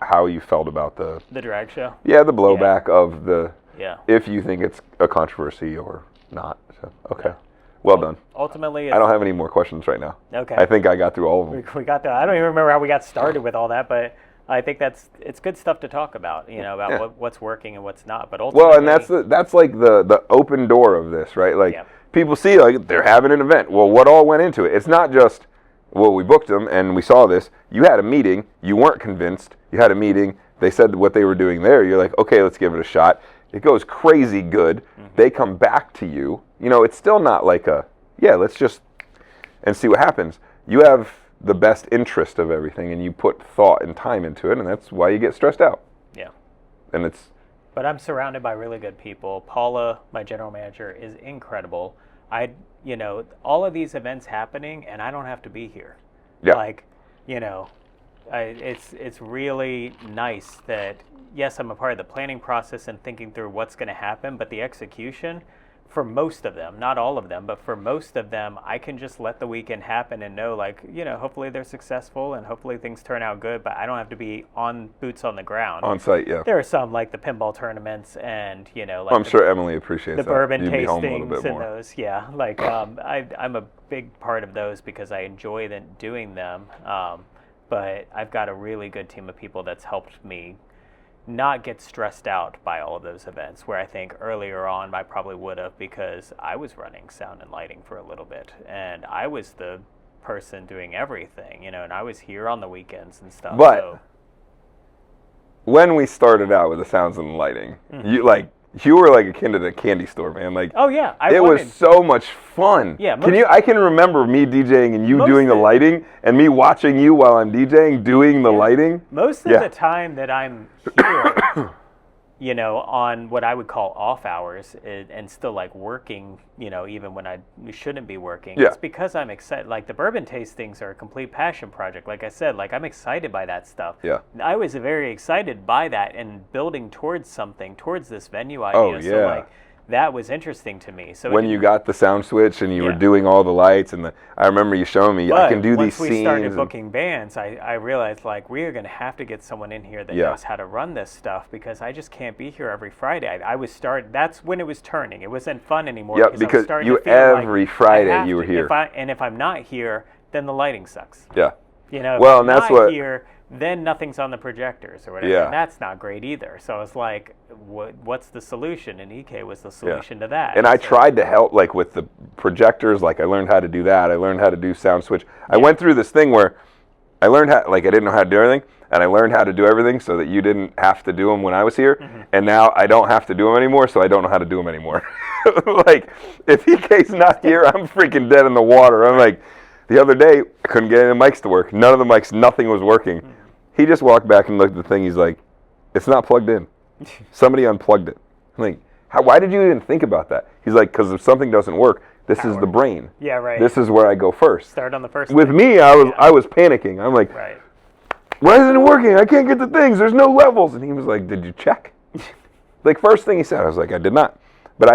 how you felt about the drag show? Yeah, the blowback of the... Yeah. If you think it's a controversy or not. So, okay. Well done. Ultimately... I don't have any more questions right now. Okay. I think I got through all of them. We got that. I don't even remember how we got started with all that, but I think it's good stuff to talk about, about what's working and what's not. But ultimately... Well, and that's like the open door of this, right? Like, people see, like, they're having an event. Well, what all went into it? It's not just... Well, we booked them, and we saw this. You had a meeting. You weren't convinced. You had a meeting. They said what they were doing there. You're like, okay, let's give it a shot. It goes crazy good. They come back to you. You know, it's still not like let's just and see what happens. You have the best interest of everything, and you put thought and time into it, and that's why you get stressed out. Yeah. And it's... But I'm surrounded by really good people. Paula, my general manager, is incredible. All of these events happening, and I don't have to be here. Yeah. Like, it's really nice that, yes, I'm a part of the planning process and thinking through what's going to happen, but the execution, for most of them, not all of them, but for most of them, I can just let the weekend happen and know, hopefully they're successful and hopefully things turn out good, but I don't have to be on boots on the ground. On site, yeah. There are some, like the pinball tournaments and, I'm sure Emily appreciates the that. bourbon You'd be home a little tastings bit and more. those, yeah. I'm a big part of those because I enjoy doing them. But I've got a really good team of people that's helped me not get stressed out by all of those events, where I think earlier on I probably would have, because I was running sound and lighting for a little bit, and I was the person doing everything, and I was here on the weekends and stuff. But when we started out with the sounds and lighting, you were like a kid at a candy store, man. Like, oh yeah, it was so much fun. Yeah, I can remember me DJing and you doing the lighting, and me watching you while I'm DJing doing the lighting. Most of the time that I'm here, on what I would call off hours and still like working, even when I shouldn't be working, it's because I'm excited. Like the bourbon tastings are a complete passion project. Like I said, I'm excited by that stuff. Yeah. I was very excited by that and building towards this venue idea. Oh, yeah. So that was interesting to me. So when you got the sound switch and you were doing all the lights I remember you showing me, I can do these scenes. Once we started booking bands, I realized we are going to have to get someone in here that knows how to run this stuff, because I just can't be here every Friday. That's when it was turning. It wasn't fun anymore. Yeah, because every Friday you were here. If I'm not here, then the lighting sucks. Yeah. If I'm not here, then nothing's on the projectors or whatever. Yeah. And that's not great either. So it's like, what's the solution? And EK was the solution to that. And I tried to help with the projectors. I learned how to do that. I learned how to do sound switch. I went through this thing where I learned how, I didn't know how to do everything. And I learned how to do everything so that you didn't have to do them when I was here. Mm-hmm. And now I don't have to do them anymore, so I don't know how to do them anymore. If EK's not here, I'm freaking dead in the water. I'm the other day, I couldn't get any of the mics to work. None of the mics, nothing was working. Mm-hmm. He just walked back and looked at the thing. He's like, it's not plugged in. Somebody unplugged it. I'm like, why did you even think about that? He's like, because if something doesn't work, this is the brain. Yeah, right. This is where I go first. Start on the first With thing. Me, I was panicking. I'm like, right. Why isn't it working? I can't get the things. There's no levels. And he was like, did you check? First thing he said, I was like, I did not. But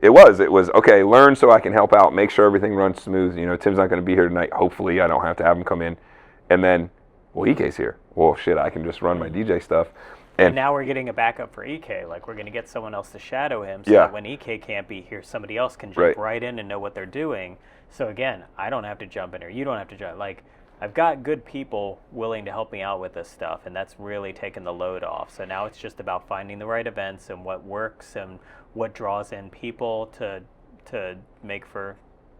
it was, okay, learn so I can help out, make sure everything runs smooth. Tim's not going to be here tonight. Hopefully I don't have to have him come in. And then, EK's here. Well, shit, I can just run my DJ stuff. And now we're getting a backup for EK. We're going to get someone else to shadow him so that when EK can't be here, somebody else can jump right in and know what they're doing. So again, I don't have to jump in, or you don't have to jump. I've got good people willing to help me out with this stuff, and that's really taken the load off. So now it's just about finding the right events and what works and what draws in people to make for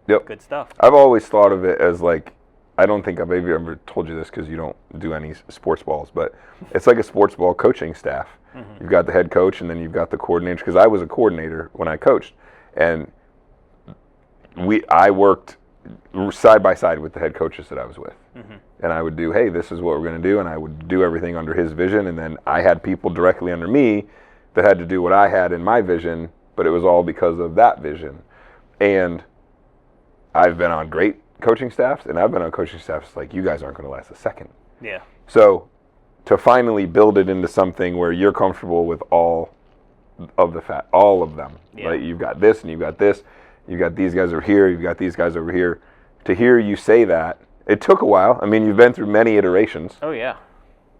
good stuff. I've always thought of it as I don't think I've ever told you this because you don't do any sports balls, but it's like a sports ball coaching staff. Mm-hmm. You've got the head coach, and then you've got the coordinator, because I was a coordinator when I coached, and I worked side by side with the head coaches that I was with. Mm-hmm. And I would do, hey, this is what we're going to do, and I would do everything under his vision, and then I had people directly under me that had to do what I had in my vision, but it was all because of that vision. And I've been on great coaching staffs, and I've been on coaching staffs you guys aren't going to last a second. Yeah. So to finally build it into something where you're comfortable with all of them. Yeah. You've got this and you've got this. You've got these guys over here. You've got these guys over here. To hear you say that, it took a while. You've been through many iterations. Oh, yeah.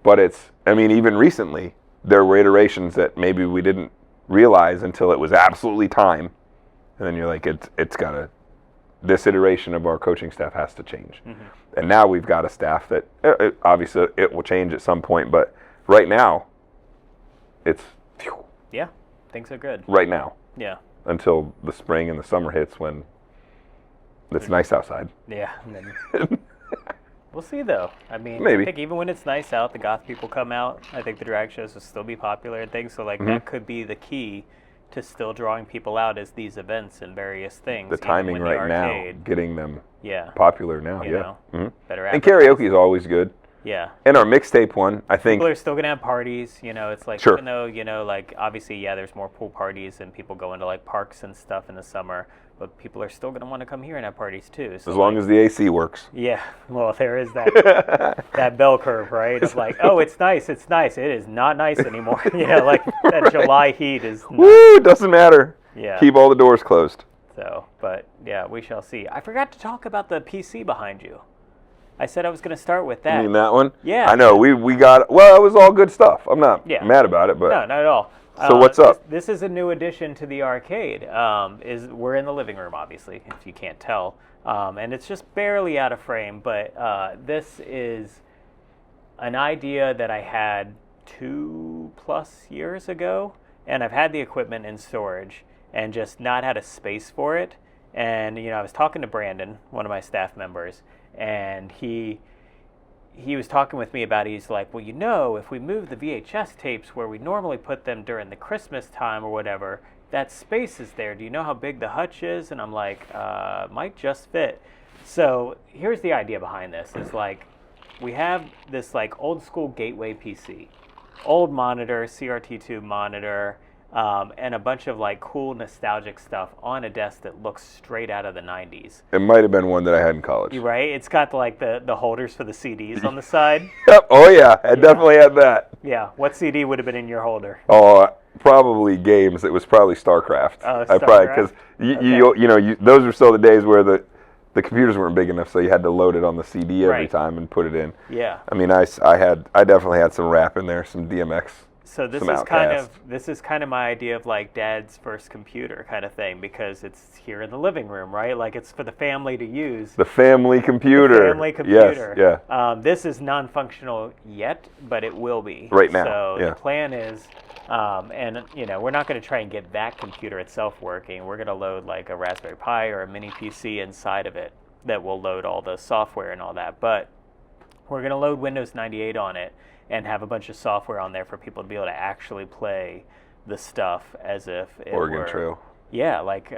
But even recently, there were iterations that maybe we didn't realize until it was absolutely time. And then you're like, this iteration of our coaching staff has to change. Mm-hmm. And now we've got a staff that, obviously it will change at some point, but right now, it's... Yeah, things are good. Right now. Yeah. Until the spring and the summer hits when it's nice outside. Yeah. And then We'll see, though. I mean, Maybe. I think even when it's nice out, the goth people come out. I think the drag shows will still be popular and things. So, like, that could be the key to still drawing people out is these events and various things. The even timing when right now, arcade, getting them yeah, popular now, you know, better And advertising. karaoke is always good. Yeah. And our mixtape one, I think. People are still gonna have parties, you know. It's like Sure. even though like obviously there's more pool parties and people go into like parks and stuff in the summer, but people are still gonna want to come here and have parties too. So As long as the AC works. yeah, well there is that that bell curve, right? Of like, oh, it's nice. It is not nice anymore. Like that July heat is. Woo! Doesn't matter. Yeah. Keep all the doors closed. So, but yeah, we shall see. I forgot to talk about the PC behind you. I said I was going to start with that. You mean that one? Yeah. I know. We got. Well, it was all good stuff. I'm not mad about it, but. No, not at all. So what's up? This is a new addition to the arcade. We're in the living room, obviously, if you can't tell, and it's just barely out of frame. But this is an idea that I had 2+ years ago, and I've had the equipment in storage and just not had a space for it. And I was talking to Brandon, one of my staff members, and he was talking with me about it. He's like, well, if we move the VHS tapes where we normally put them during the Christmas time or whatever, that space is there. Do you know how big the hutch is? And I'm like, might just fit. So here's the idea behind this. It's like we have this like old school gateway PC, old monitor, CRT2 monitor, and a bunch of like cool nostalgic stuff on a desk that looks straight out of the 90s. It might have been one that I had in college. You're right? It's got like the holders for the CDs on the side. Yep. Oh yeah, I definitely had that. Yeah. What CD would have been in your holder? Oh, probably games. It was probably StarCraft. Oh, I probably because those were still the days where the computers weren't big enough, so you had to load it on the CD every time and put it in. Yeah. I mean, I definitely had some rap in there, some DMX. So this is kind of my idea of like Dad's first computer kind of thing, because it's here in the living room, right? Like it's for the family to use. The family computer. The family computer. Yes, yeah. This is non-functional yet, but it will be. Right now. So the plan is, and we're not going to try and get that computer itself working. We're going to load like a Raspberry Pi or a mini PC inside of it that will load all the software and all that. But we're going to load Windows 98 on it and have a bunch of software on there for people to be able to actually play the stuff as if it Oregon were. Trail. Yeah, like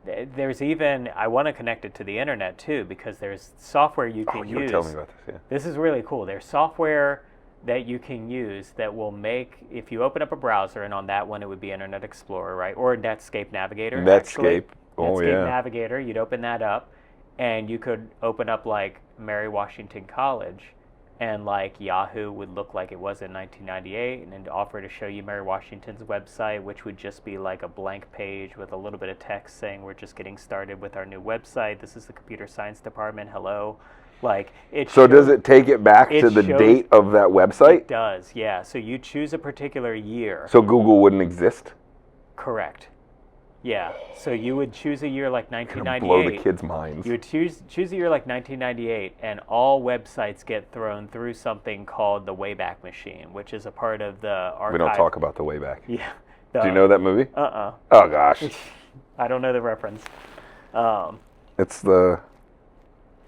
there's even, I want to connect it to the internet too, because there's software you can use. You were telling me about this, yeah. This is really cool. There's software that you can use that will make, if you open up a browser, and on that one it would be Internet Explorer, right? Or Netscape Navigator. Netscape. Netscape Navigator, you'd open that up, and you could open up like Mary Washington College, and like Yahoo would look like it was in 1998, and then offer to show you Mary Washington's website, which would just be like a blank page with a little bit of text saying we're just getting started with our new website. This is the computer science department. Hello. Like it. So does it take it back to the date of that website? It does, yeah. So you choose a particular year. So Google wouldn't exist? Correct. Yeah. So you would choose a year like 1998. Blow the kids' minds. You would choose a year like 1998, and all websites get thrown through something called the Wayback Machine, which is a part of the archive. We don't talk about the Wayback. Yeah. Do you know that movie? Oh gosh. I don't know the reference. It's the.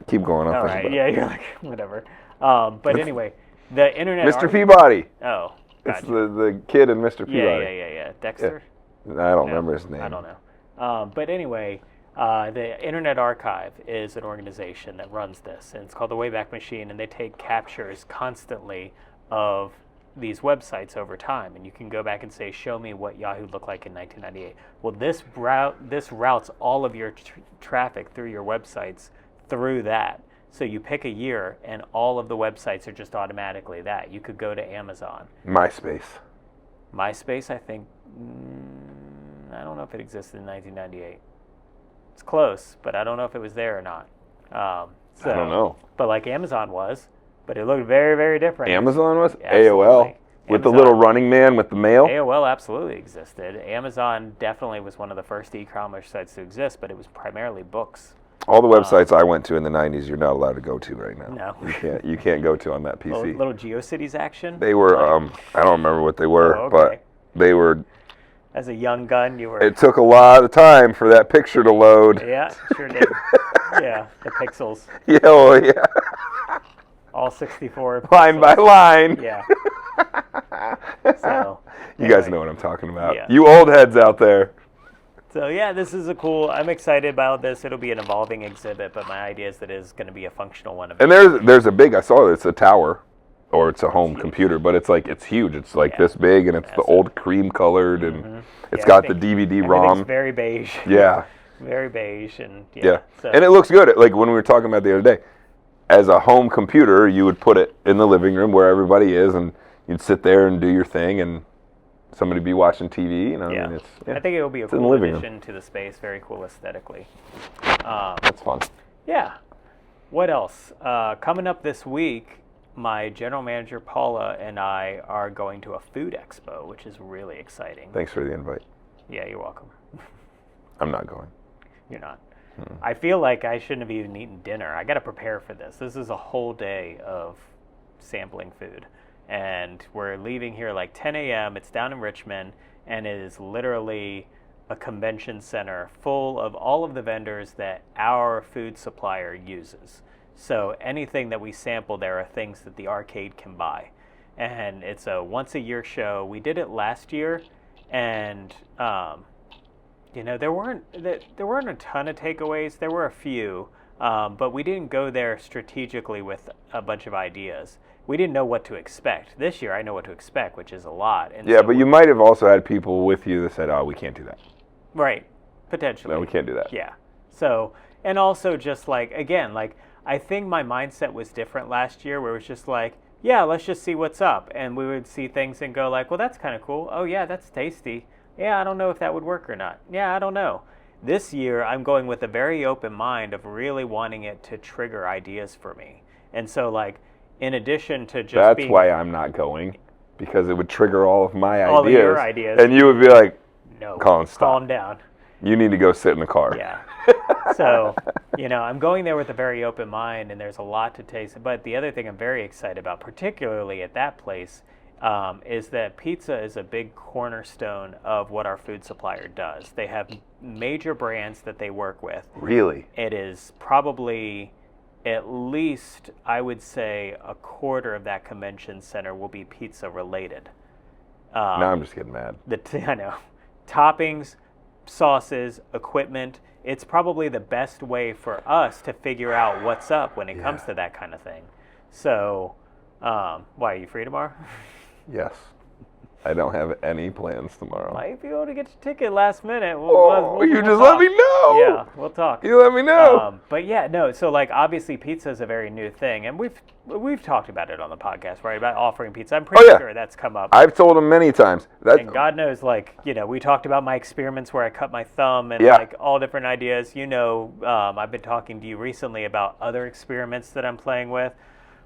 Keep going. All right. Yeah, you're like whatever. But anyway, the internet. Mr. Peabody. Oh. Gotcha. It's the kid in Mr. Peabody. Yeah. Dexter. Yeah. I don't remember his name. I don't know. But anyway, the Internet Archive is an organization that runs this, and it's called the Wayback Machine, and they take captures constantly of these websites over time, and you can go back and say, show me what Yahoo looked like in 1998. Well, this routes all of your traffic through your websites through that. So you pick a year, and all of the websites are just automatically that. You could go to Amazon. MySpace, I think, I don't know if it existed in 1998. It's close, but I don't know if it was there or not. I don't know. But like Amazon was, but it looked very, very different. Amazon was? Absolutely. AOL? With the little running man with the mail? AOL absolutely existed. Amazon definitely was one of the first e-commerce sites to exist, but it was primarily books. All the websites I went to in the 90s, you're not allowed to go to right now. No. You can't go to on that PC. Little GeoCities action? They were, I don't remember what they were, but they were... As a young gun, you were... It took a lot of time for that picture to load. Yeah, sure did. Yeah, the pixels. Yeah, well, yeah. All 64. Line by line. Yeah. So. You guys know what I'm talking about. Yeah. You old heads out there. So yeah, this is I'm excited about this. It'll be an evolving exhibit, but my idea is that it is going to be a functional one. And there's a big, I saw it's a tower, or it's a home computer, but it's huge. It's like this big, and it's the old cream colored, and it's got the DVD ROM. It's very beige. Yeah. Very beige, and So. And it looks good. Like when we were talking about the other day, as a home computer, you would put it in the living room where everybody is, and you'd sit there and do your thing, and somebody be watching TV. You know, yeah. I mean, I think it will be a cool addition to the space. Very cool aesthetically. That's fun. Yeah. What else? Coming up this week, my general manager Paula and I are going to a food expo, which is really exciting. Thanks for the invite. Yeah, you're welcome. I'm not going. You're not. I feel like I shouldn't have even eaten dinner. I got to prepare for this. This is a whole day of sampling food. And we're leaving here like 10 a.m. It's down in Richmond, and it is literally a convention center full of all of the vendors that our food supplier uses. So anything that we sample there are things that the arcade can buy. And it's a once-a-year show. We did it last year, and there weren't a ton of takeaways. There were a few, but we didn't go there strategically with a bunch of ideas. We didn't know what to expect. This year, I know what to expect, which is a lot. And yeah, but you might have also had people with you that said, "Oh, we can't do that." Right, potentially. No, we can't do that. Yeah. So, and also just like again, like I think my mindset was different last year, where it was just like, yeah, let's just see what's up, and we would see things and go like, well, that's kind of cool. Oh yeah, that's tasty. Yeah, I don't know if that would work or not. Yeah, I don't know. This year, I'm going with a very open mind of really wanting it to trigger ideas for me, and so like. In addition to just That's why I'm not going, because it would trigger all of my ideas. All of your ideas. And you would be like, no, Colin, stop. Calm down. You need to go sit in the car. Yeah. So, I'm going there with a very open mind, and there's a lot to taste. But the other thing I'm very excited about, particularly at that place, is that pizza is a big cornerstone of what our food supplier does. They have major brands that they work with. Really? It is probably... at least, I would say, a quarter of that convention center will be pizza related. Now I'm just getting mad. I know. Toppings, sauces, equipment. It's probably the best way for us to figure out what's up when it comes to that kind of thing. So, why, are you free tomorrow? Yes. I don't have any plans tomorrow. Might be able to get your ticket last minute. We'll just let me know. Yeah, we'll talk. You let me know. But yeah, no. So like, obviously, pizza is a very new thing, and we've talked about it on the podcast, right? About offering pizza. I'm pretty sure that's come up. I've told them many times. And God knows, like, we talked about my experiments where I cut my thumb and like all different ideas. I've been talking to you recently about other experiments that I'm playing with.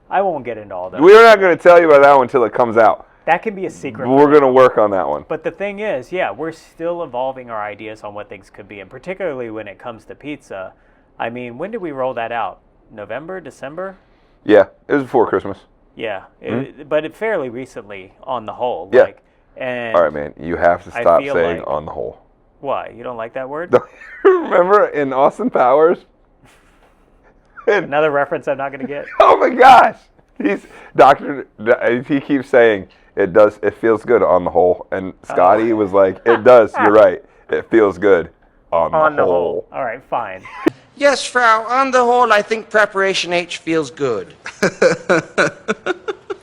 I won't get into all those. We're not going to tell you about that one until it comes out. That can be a secret. We're going to work on that one. But the thing is, we're still evolving our ideas on what things could be, and particularly when it comes to pizza. I mean, when did we roll that out? November, December? Yeah, it was before Christmas. Yeah, but fairly recently on the whole. Yeah. All right, man, you have to stop saying on the whole. Why? You don't like that word? Remember in Austin Powers? Another reference I'm not going to get. Oh my gosh! He keeps saying, it feels good on the whole. And Scotty was like, it does, you're right. It feels good on the whole. All right, fine. Yes, Frau, on the whole, I think Preparation H feels good.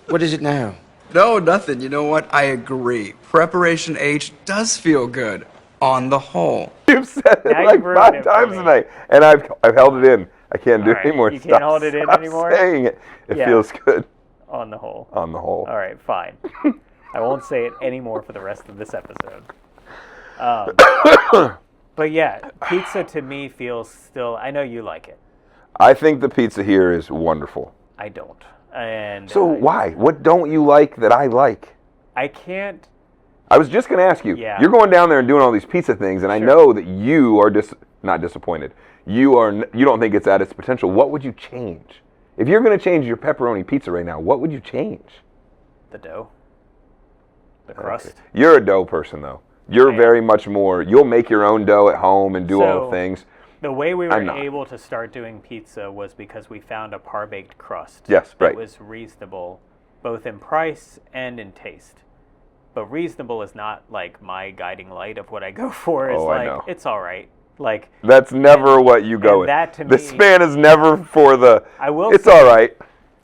What is it now? No, nothing. You know what? I agree. Preparation H does feel good on the whole. You've said it like 5 times tonight. And I've held it in. I can't do any more. You can't hold it in anymore? Saying it. It feels good. On the whole. On the whole. All right, fine. I won't say it anymore for the rest of this episode. But yeah, pizza to me feels still... I know you like it. I think the pizza here is wonderful. I don't. And so why? What don't you like that I like? I can't... I was just going to ask you. Yeah. You're going down there and doing all these pizza things, and I know that you are not disappointed. You don't think it's at its potential. What would you change? If you're going to change your pepperoni pizza right now, what would you change? The dough. The crust. Okay. You're a dough person, though. You're very much more, you'll make your own dough at home and do all the things. The way we I'm were not. able to start doing pizza was because we found a par-baked crust. Yes, that right. was reasonable, both in price and in taste. But reasonable is not like my guiding light of what I go for. It's Oh, I like, know. it's all right. Like, That's never what you go and with. that to The me- span is never for the. I will It's say- all right.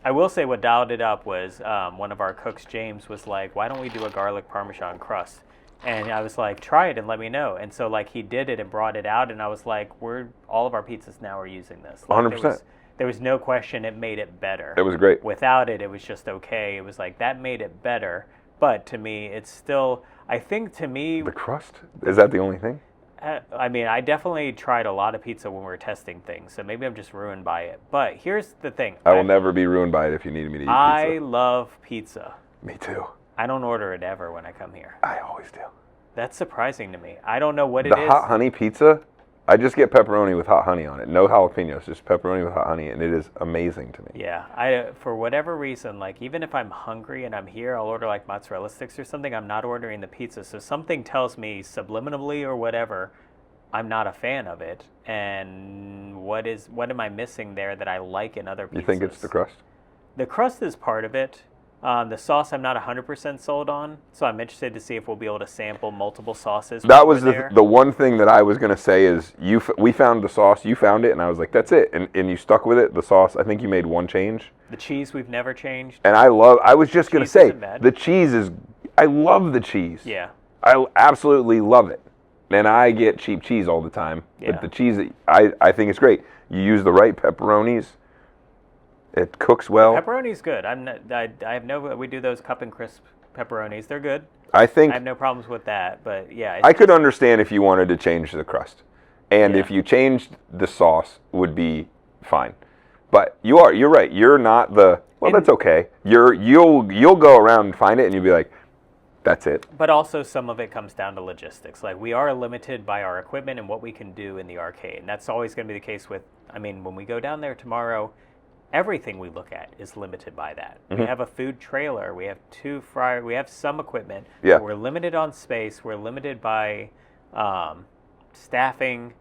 I will say what dialed it up was one of our cooks, James, was like, why don't we do a garlic parmesan crust? And I was like, try it and let me know. And so like he did it and brought it out, and I was like, all of our pizzas now are using this. Like, 100%. There was no question it made it better. It was great. Without it, it was just okay. It was like, that made it better. But to me, it's still, I think to me, The crust? Is that the only thing? I mean, I definitely tried a lot of pizza when we were testing things, so maybe I'm just ruined by it. But here's the thing. I will never be ruined by it if you needed me to eat I pizza. love pizza. Me too. I don't order it ever when I come here. I always do. That's surprising to me. I don't know what it The is. hot honey pizza, I just get pepperoni with hot honey on it. No jalapenos, just pepperoni with hot honey, and it is amazing to me. Yeah, I for whatever reason, like even if I'm hungry and I'm here, I'll order like mozzarella sticks or something. I'm not ordering the pizza. So something tells me subliminally or whatever, I'm not a fan of it. And what am I missing there that I like in other pizzas? You think it's the crust? The crust is part of it. The sauce I'm not 100% sold on, so I'm interested to see if we'll be able to sample multiple sauces. That while was we're there. the one thing that I was going to say is we found the sauce, you found it, and I was like, that's it. And you stuck with it. The sauce, I think you made one change. The cheese we've never changed. And I was just going to Cheese say, isn't bad. the cheese is, I love the cheese. Yeah. I absolutely love it. And I get cheap cheese all the time. Yeah. But the cheese, I think it's great. You use the right pepperonis. It cooks well. Pepperoni's good. We do those cup and crisp pepperonis. They're good. I think I have no problems with that. But yeah, I could understand if you wanted to change the crust. And Yeah. if you changed the sauce would be fine. But you're right. You're not that's okay. You'll go around and find it and you'll be like, that's it. But also some of it comes down to logistics. Like we are limited by our equipment and what we can do in the arcade. And that's always going to be the case with, when we go down there tomorrow, everything we look at is limited by that. We have a food trailer. We have we have some equipment. Yeah. We're limited on space. We're limited by staffing,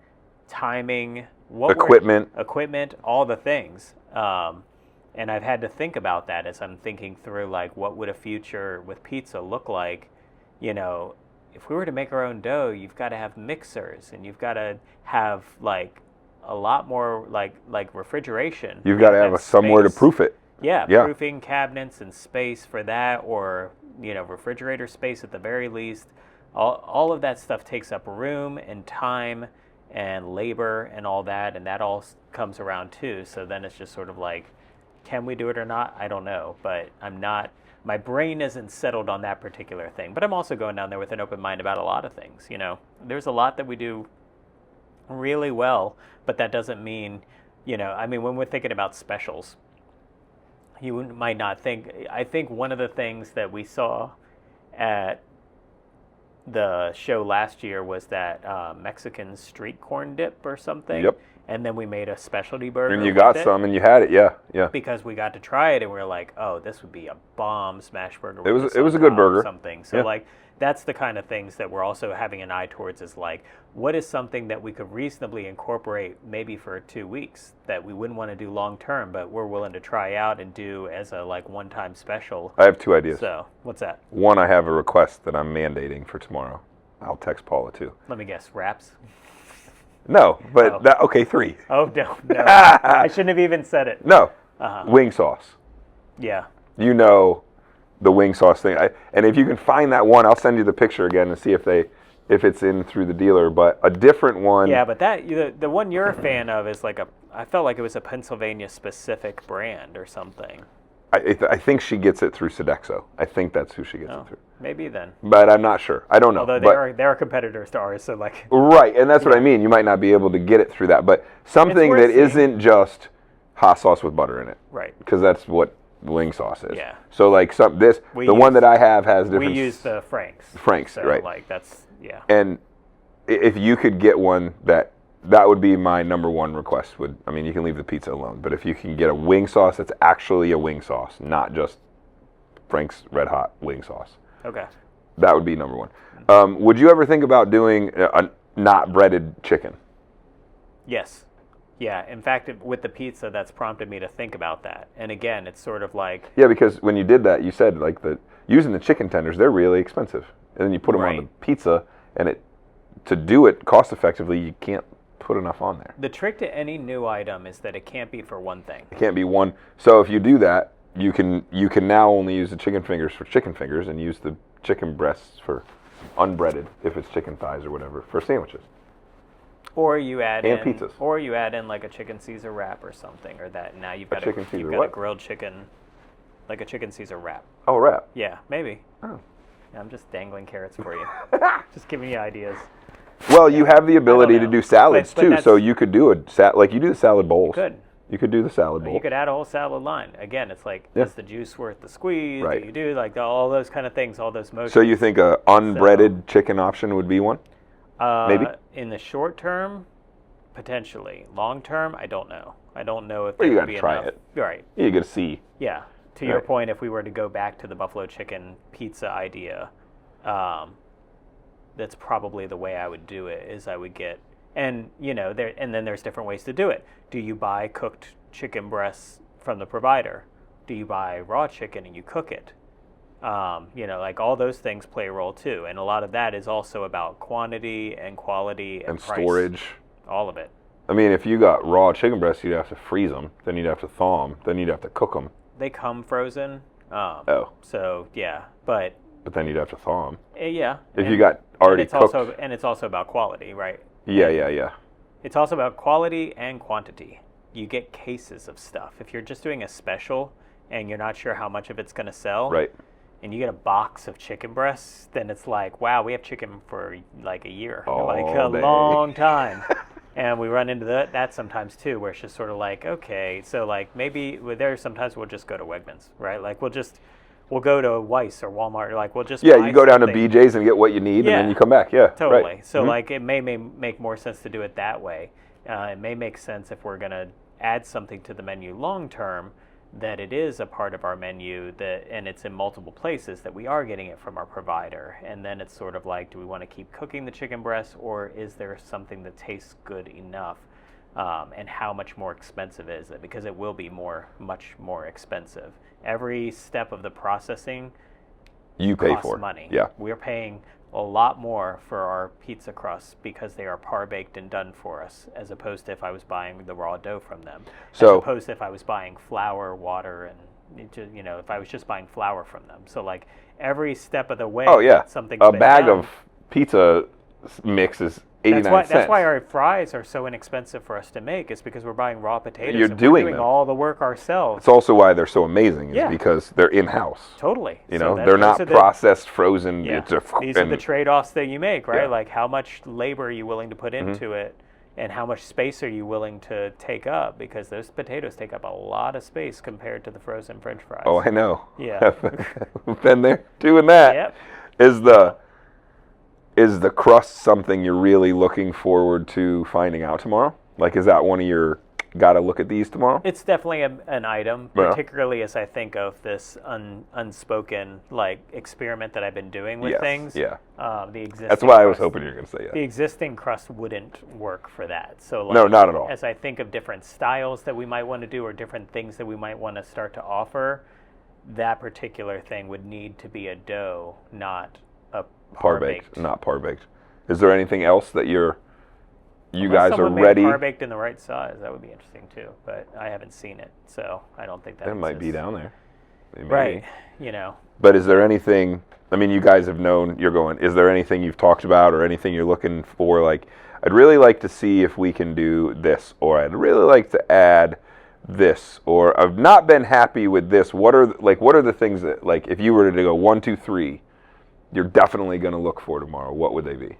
timing, equipment, all the things. And I've had to think about that as I'm thinking through, like, what would a future with pizza look like? If we were to make our own dough, you've got to have mixers, and you've got to have, like, a lot more, like refrigeration. You've got to have somewhere to space. proof it. Yeah, Yeah. proofing cabinets and space for that, or, refrigerator space at the very least. All of that stuff takes up room and time and labor and all that, and that all comes around too. So then it's just sort of like, can we do it or not? I don't know, but my brain isn't settled on that particular thing. But I'm also going down there with an open mind about a lot of things. There's a lot that we do really well, but that doesn't mean, when we're thinking about specials, you might not think. I think one of the things that we saw at the show last year was that Mexican street corn dip or something. Yep. And then we made a specialty burger. And you got with it some and you had it, yeah. because we got to try it and we were like, oh, this would be a bomb smash burger. It with was- this it was on a good top, burger. Something. So Yeah. like that's the kind of things that we're also having an eye towards is like, what is something that we could reasonably incorporate maybe for 2 weeks that we wouldn't want to do long term, but we're willing to try out and do as a like one-time special. I have two ideas. So what's that? One, I have a request that I'm mandating for tomorrow. I'll text Paula too. Let me guess. Wraps? No, but Oh. okay, 3. Oh no, no. I shouldn't have even said it. No, Uh-huh. wing sauce. Yeah. The wing sauce thing. And if you can find that one, I'll send you the picture again and see if it's in through the dealer. But a different one. Yeah, but the one you're a fan of is like I felt like it was a Pennsylvania specific brand or something. I think she gets it through Sodexo. I think that's who she gets Oh, it through. maybe then. But I'm not sure. I don't know. Although But- they're competitors to ours, so like. Right, and that's what I mean. You might not be able to get it through that, but something worth that seeing. isn't just hot sauce with butter in it, Right. because that's what wing sauce is. Yeah. So like We the one use- that I have has different. We use the Franks. Franks, so right. Like that's yeah. And if you could get one that would be my number one request. You can leave the pizza alone, but if you can get a wing sauce that's actually a wing sauce, not just Frank's Red Hot wing sauce, Okay. that would be number one. Would you ever think about doing a not breaded chicken? Yes. Yeah. In fact, with the pizza, that's prompted me to think about that. And again, it's sort of like, Yeah, because when you did that, you said like using the chicken tenders, they're really expensive, and then you put them on the Right. pizza, and to do it cost effectively, you can't put enough on there. the trick to any new item is that it can't be for one thing. It can't be one. So if you do that, you can now only use the chicken fingers for chicken fingers, and use the chicken breasts for unbreaded, if it's chicken thighs or whatever, for sandwiches. Or you add And in, pizzas. or you add in like a chicken Caesar wrap or something, or that. Now you've got chicken you've Caesar got a what? grilled chicken, like a chicken Caesar wrap. Oh, wrap. Yeah, maybe. Oh. Yeah, I'm just dangling carrots for you, just giving you ideas. Well, you have the ability to know. do salads But too, that's- so you could do like you do the salad bowls. Good. You could do the salad bowl. You could add a whole salad line. Again, it's like, Yeah. is the juice worth the squeeze? Right. Do you do like all those kind of things, all those motions? So you think a unbreaded chicken option would be one? Maybe? In the short term, potentially. Long term, I don't know. I don't know if Well, you there would gotta be try enough. it. Right. You got to see. Yeah. To your Right. point, if we were to go back to the buffalo chicken pizza idea, that's probably the way I would do it. Is I would get, and then there's different ways to do it. Do you buy cooked chicken breasts from the provider? Do you buy raw chicken and you cook it? Like all those things play a role too, and a lot of that is also about quantity and quality and price. Storage. All of it. I mean, if you got raw chicken breasts, you'd have to freeze them. Then you'd have to thaw them. Then you'd have to cook them. They come frozen. Oh. So yeah, but But then you'd have to thaw them. yeah. If you got already it's cooked. it's also about quality, right? Yeah. It's also about quality and quantity. You get cases of stuff. If you're just doing a special and you're not sure how much of it's going to sell, Right. and you get a box of chicken breasts, then it's like, wow, we have chicken for like a year, like a All day. long time. And we run into that sometimes too, where it's just sort of like, okay, so like maybe sometimes we'll just go to Wegmans, right? Like we'll go to Weiss or Walmart, like we'll just Yeah, buy you go down to something. BJ's and get what you need, and Yeah. then you come back. Yeah, Totally. Right. So Mhm. like it may make more sense to do it that way. It may make sense if we're going to add something to the menu long term, that it is a part of our menu and it's in multiple places, that we are getting it from our provider. And then it's sort of like, do we want to keep cooking the chicken breast, or is there something that tastes good enough? And how much more expensive is it? Because it will be much more expensive. Every step of the processing You pay costs for it. money. Yeah. We're paying a lot more for our pizza crusts because they are par baked and done for us, as opposed to if I was buying the raw dough from them. So- as opposed to if I was buying flour, water, and if I was just buying flour from them. So like every step of the way, Oh yeah. something's A been bag done. of pizza mix is 89 That's cents. why our fries are so inexpensive for us to make. Is because we're buying raw potatoes. You're and doing we're doing them. all the work ourselves. It's also why they're so amazing, is Yeah. because they're in-house. Totally. You So know, that- they're those not are the- processed, frozen. Yeah. It's a, These are the trade-offs that you make, right? Yeah. Like how much labor are you willing to put into it, and how much space are you willing to take up? Because those potatoes take up a lot of space compared to the frozen French fries. Oh, I know. Yeah. I've been there doing that. Yep. Is the crust something you're really looking forward to finding out tomorrow? Like, is that one of your gotta look at these tomorrow? It's definitely an item, Yeah. particularly as I think of this unspoken like experiment that I've been doing with Yes, things. yeah. The existing. That's why I was crust- hoping you were going to say The that. existing crust wouldn't work for that. So like, No, not at all. As I think of different styles that we might want to do, or different things that we might want to start to offer, that particular thing would need to be a dough, not a Par-baked, not par-baked. Is there anything else that you Unless guys are someone made ready? par-baked in the right size, that would be interesting too. But I haven't seen it, so I don't think that It might be exists. down there. It may Right. be. But is there anything, I mean, you guys have known, is there anything you've talked about or anything you're looking for? Like, I'd really like to see if we can do this, or I'd really like to add this, or I've not been happy with this. What are the things that, like, if you were to go 1, 2, 3, you're definitely going to look for tomorrow? What would they be?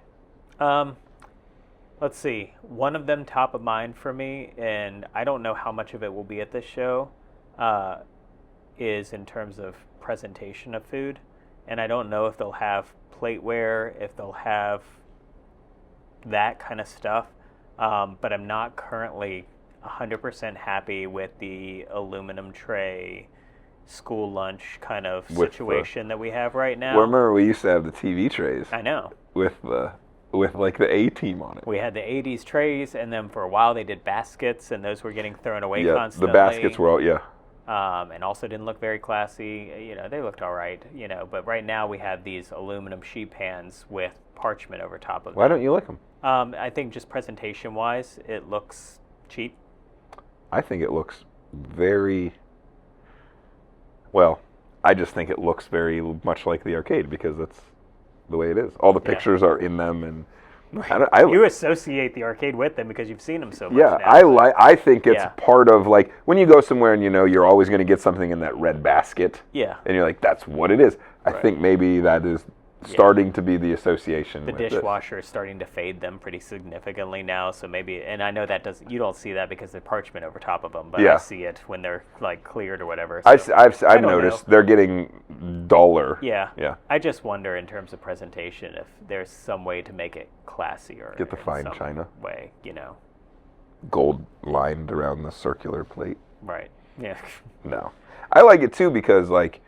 Let's see. One of them top of mind for me, and I don't know how much of it will be at this show, is in terms of presentation of food. And I don't know if they'll have plateware, if they'll have that kind of stuff. But I'm not currently 100% happy with the aluminum tray school lunch kind of With the- situation that we have right now. Well, remember we used to have the TV trays I know. with the with like the A team on it. We had the 80s trays, and then for a while they did baskets, and those were getting thrown away Yeah, constantly. the baskets were all, And also didn't look very classy. They looked all right, but right now we have these aluminum sheet pans with parchment over top of them. Why don't you like them? I think just presentation-wise, it looks cheap. I think it looks very, well, I just think it looks very much like the arcade because that's the way it is. All the pictures are in them, and you associate the arcade with them because you've seen them so much. Yeah, now, I think it's part of, like, when you go somewhere and you're always going to get something in that red basket. Yeah. And you're like, that's what it is. I think maybe that is starting to be the association. The with dishwasher is starting to fade them pretty significantly now, so maybe, and I know that you don't see that because there's parchment over top of them, but I see it when they're like cleared or whatever. So I've noticed they're getting duller. Yeah. Yeah. I just wonder in terms of presentation if there's some way to make it classier. Get the in fine some china. way, Gold lined around the circular plate. Right. Yeah. No. I like it too because, like,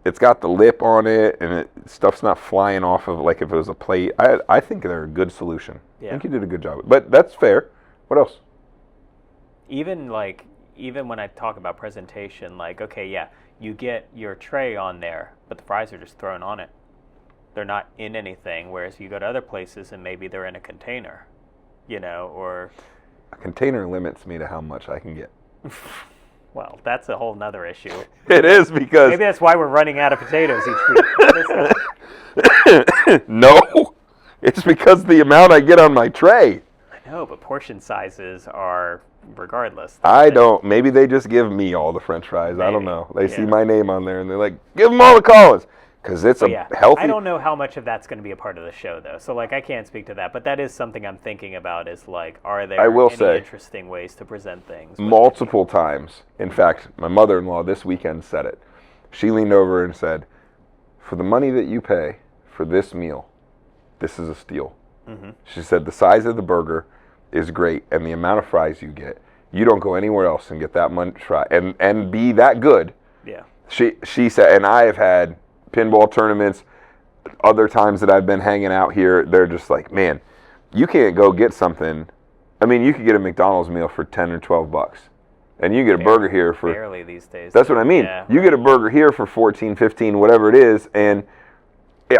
it's got the lip on it, and stuff's not flying off of, like, if it was a plate. I think they're a good solution. Yeah. I think you did a good job. But that's fair. What else? Even when I talk about presentation, like, okay, yeah, you get your tray on there, but the fries are just thrown on it. They're not in anything, whereas you go to other places and maybe they're in a container, or... A container limits me to how much I can get. Well, that's a whole nother issue. It is because... Maybe that's why we're running out of potatoes each week. No, it's because the amount I get on my tray. I know, but portion sizes are regardless. I don't. Maybe they just give me all the French fries. Maybe. I don't know. They see my name on there and they're like, give them all the Collins. Because it's healthy... I don't know how much of that's going to be a part of the show, though. So, like, I can't speak to that. But that is something I'm thinking about is, like, are there any interesting ways to present things? Multiple times. In fact, my mother-in-law this weekend said it. She leaned over and said, for the money that you pay for this meal, this is a steal. Mm-hmm. She said the size of the burger is great, and the amount of fries you get, you don't go anywhere else and get that much fry and be that good. Yeah. She said, and I have had pinball tournaments, other times that I've been hanging out here, they're just like, man, you can't go get something. I mean, you could get a McDonald's meal for $10 or $12, and you get a burger here for barely these days. That's what I mean. Yeah. You get a burger here for $14, $15, whatever it is, and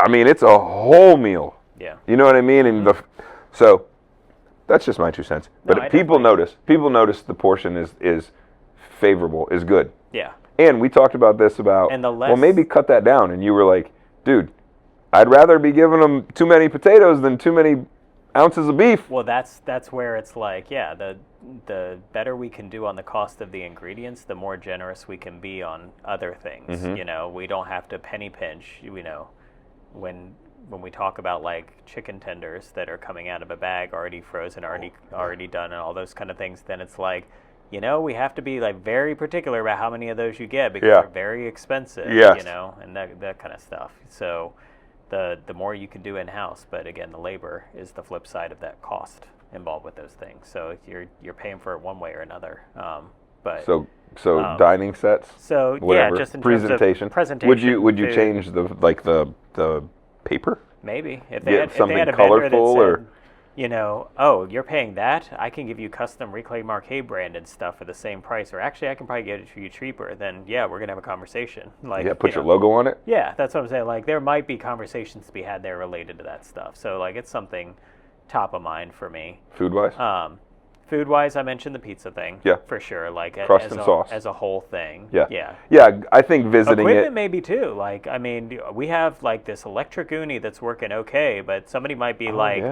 I mean, it's a whole meal. Yeah. You know what I mean? And so that's just my 2 cents. But people notice the portion is favorable, is good. Yeah. And we talked about this well, maybe cut that down. And you were like, dude, I'd rather be giving them too many potatoes than too many ounces of beef. Well, that's where it's like, yeah, the better we can do on the cost of the ingredients, the more generous we can be on other things. Mm-hmm. We don't have to penny pinch. When we talk about like chicken tenders that are coming out of a bag, already frozen, already done, and all those kind of things, then it's like, we have to be like very particular about how many of those you get because they're very expensive. Yes. And that kind of stuff. So the more you can do in house, but again, the labor is the flip side of that cost involved with those things. So you're paying for it one way or another. But so dining sets. So whatever. Just in presentation. Terms of presentation. Would you change the paper? Maybe if they had something if they had a colorful vendor that said, or. You're paying that, I can give you custom Reclaim Arcade branded stuff for the same price, or actually I can probably get it for you cheaper, then we're going to have a conversation. Like, put your logo on it? Yeah, that's what I'm saying. Like, there might be conversations to be had there related to that stuff. So, like, it's something top of mind for me. Food-wise? Food-wise, I mentioned the pizza thing. Yeah. For sure. Like, crust and sauce. As a whole thing. Yeah. Yeah. Yeah, I think visiting Equipment maybe too. Like, I mean, we have, like, this electric uni that's working okay, but somebody might be like,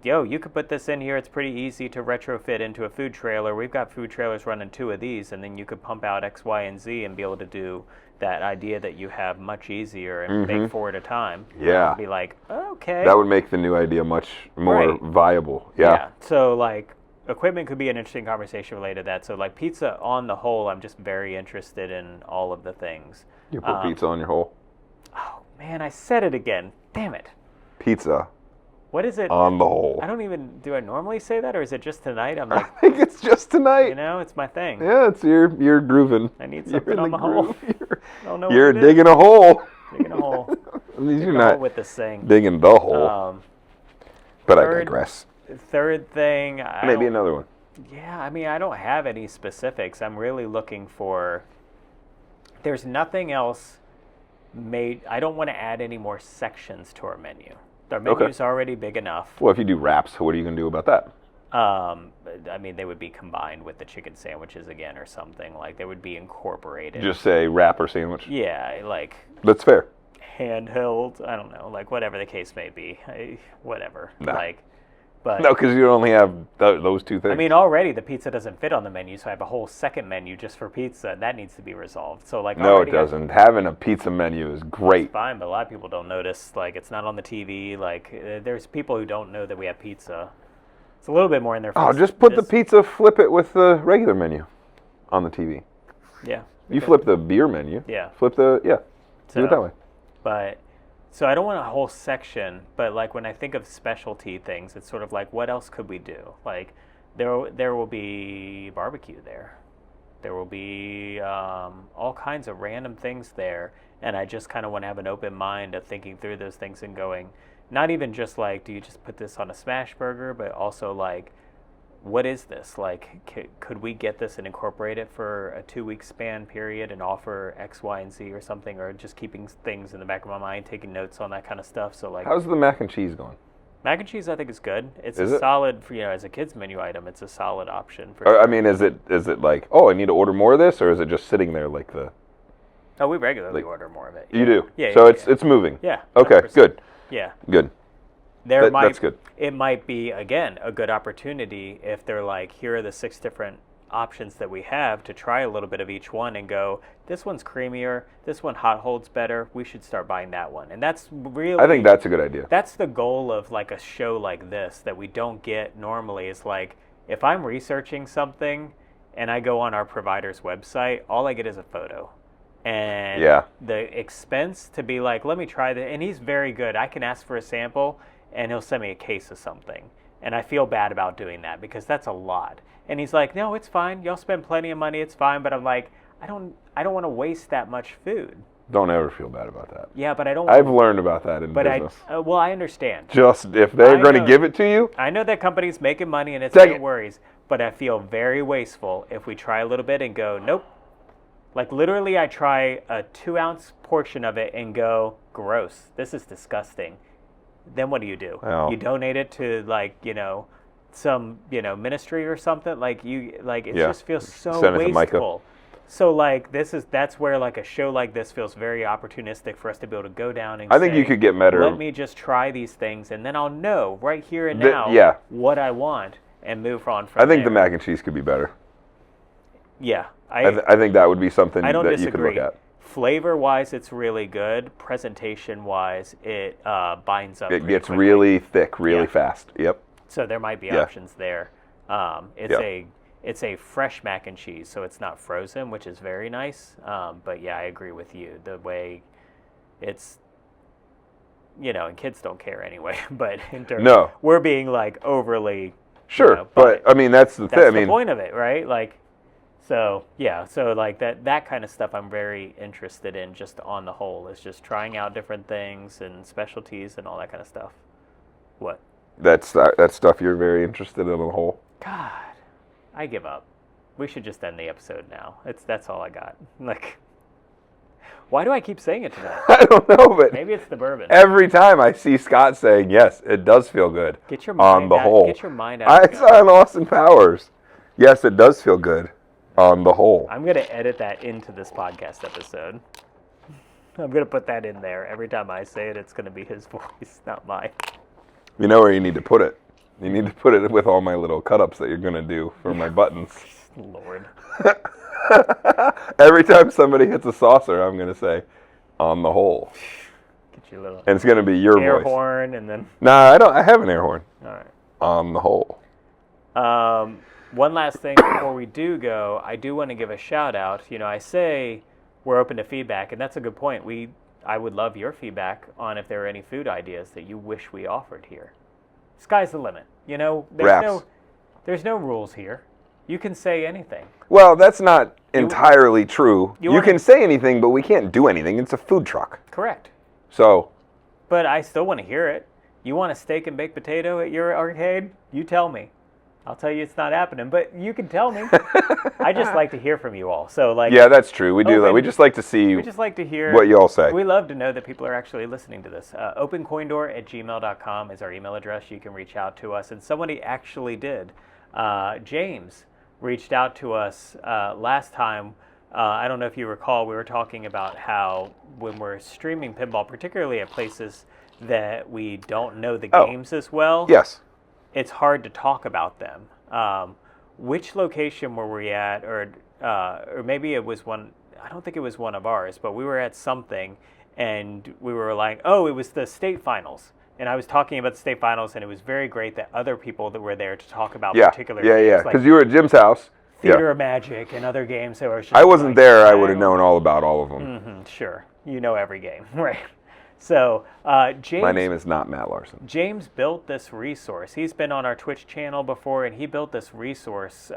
yo, you could put this in here. It's pretty easy to retrofit into a food trailer. We've got food trailers running 2 of these, and then you could pump out X, Y, and Z and be able to do that idea that you have much easier and make 4 at a time. Yeah. Be like, okay. That would make the new idea much more viable. Yeah. So, like, equipment could be an interesting conversation related to that. So, like, pizza on the whole, I'm just very interested in all of the things. You put pizza on your hole? Oh, man, I said it again. Damn it. Pizza. What is it? On the whole. Do I normally say that, or is it just tonight? I'm like, I think it's just tonight. It's my thing. Yeah, it's you're grooving. I need something on the hole. I don't know you're what it digging is. a hole. Digging a hole. At least you're not with this thing. digging the hole. But I digress. Third thing, Maybe another one. Yeah, I mean, I don't have any specifics. I'm really looking for. There's nothing else made. I don't want to add any more sections to our menu. Our menu's already big enough. Well, if you do wraps, what are you going to do about that? I mean, they would be combined with the chicken sandwiches again or something. Like, they would be incorporated. Just say wrap or sandwich? Yeah, like... That's fair. Handheld, I don't know, like, whatever the case may be. Whatever. Nah. Like, but... No, because you only have those two things. I mean, already the pizza doesn't fit on the menu, so I have a whole second menu just for pizza. That needs to be resolved. So, like... No, it doesn't. Having a pizza menu is great. It's fine, but a lot of people don't notice. Like, it's not on the TV. Like, there's people who don't know that we have pizza. It's a little bit more in their face. Oh, just put the pizza, flip it with the regular menu on the TV. Yeah. You flip the beer menu. Yeah. Flip the, do it that way. But, so I don't want a whole section, but like when I think of specialty things, it's sort of like, what else could we do? Like, there will be barbecue there. There will be all kinds of random things there, and I just kind of want to have an open mind of thinking through those things and going, not even just like, do you just put this on a smash burger, but also like, what is this? Like, could we get this and incorporate it for a 2-week span period and offer X, Y, and Z or something, or just keeping things in the back of my mind, taking notes on that kind of stuff. So like, how's the mac and cheese going? Mac and cheese, I think, is good. It's Is a it? solid, as a kid's menu item, it's a solid option. For Or, I mean, is it like, oh, I need to order more of this, or is it just sitting there like the... Oh, we regularly order more of it. You do? Yeah. So it's moving? Yeah. Okay, 100%. good. Yeah. Good. That's good. It might be, again, a good opportunity if they're like, here are the 6 different options that we have to try a little bit of each one and go, this one's creamier, this one hot holds better, we should start buying that one. And that's really... I think that's a good idea. That's the goal of like a show like this that we don't get normally, is like, if I'm researching something and I go on our provider's website, all I get is a photo. And the expense to be like, let me try that. And he's very good. I can ask for a sample and he'll send me a case of something. And I feel bad about doing that because that's a lot. And he's like, no, it's fine. Y'all spend plenty of money. It's fine. But I'm like, I don't want to waste that much food. Don't ever feel bad about that. Yeah, but I don't. I've learned about that in but business. Well, I understand. Just if they're going to give it to you. I know that company's making money and it's Take no it. worries. But I feel very wasteful if we try a little bit and go, nope. Like literally, I try a 2-ounce portion of it and go, gross. This is disgusting. Then what do? Well, you donate it to like some ministry or something. Like it just feels so Send it to Micah. wasteful. So like that's where like a show like this feels very opportunistic for us to be able to go down and I think say, you could get better. Let me just try these things and then I'll know right here and now what I want and move on from I think there. the mac and cheese could be better. Yeah, I think that would be something I don't that disagree. you could look at. Flavor-wise, it's really good. Presentation-wise, it binds up. It pretty gets quickly. really thick, really fast. Yep. So there might be options there. It's a fresh mac and cheese, so it's not frozen, which is very nice. But yeah, I agree with you. The way it's, and kids don't care anyway. But in terms, we're being like overly. Sure, but I mean that's the thing. That's the point of it, right? Like. So like that kind of stuff I'm very interested in just on the whole, is just trying out different things and specialties and all that kind of stuff. What? That's stuff you're very interested in on the whole. God, I give up. We should just end the episode now. That's all I got. Like, why do I keep saying it tonight? I don't know, but maybe it's the bourbon. Every time I see Scott saying yes, it does feel good. Get your mind on the out, whole. Get your mind out. I saw in Austin Powers. Yes, it does feel good. On the whole. I'm going to edit that into this podcast episode. I'm going to put that in there. Every time I say it, it's going to be his voice, not mine. You know where you need to put it? You need to put it with all my little cut-ups that you're going to do for my buttons. Lord. Every time somebody hits a saucer, I'm going to say, on the whole. Get your little and it's going to be your air voice. horn and then... Nah, I have an air horn. All right. On the whole. One last thing before we do go, I do want to give a shout out. I say we're open to feedback, and that's a good point. I would love your feedback on if there are any food ideas that you wish we offered here. Sky's the limit. There's no rules here. You can say anything. Well, that's not entirely true. You can say anything, but we can't do anything. It's a food truck. Correct. So. But I still want to hear it. You want a steak and baked potato at your arcade? You tell me. I'll tell you it's not happening, but you can tell me. I just like to hear from you all. So like, Yeah, that's true. We do that. We just like to see we just like to hear what you all say. We love to know that people are actually listening to this. Opencoindoor@gmail.com is our email address. You can reach out to us, and somebody actually did. James reached out to us last time. I don't know if you recall, we were talking about how when we're streaming pinball, particularly at places that we don't know the games as well, Yes. it's hard to talk about them. Which location were we at, or maybe it was one? I don't think it was one of ours, but we were at something, and we were like, "Oh, it was the state finals." And I was talking about the state finals, and it was very great that other people that were there to talk about particular games, Yeah. Because you were at Jim's house. Theater of Magic and other games. That were just I wasn't there. I would have known all about all of them. Sure, you know every game, right? So James. My name is not Matt Larson. James built this resource. He's been on our Twitch channel before, and he built this resource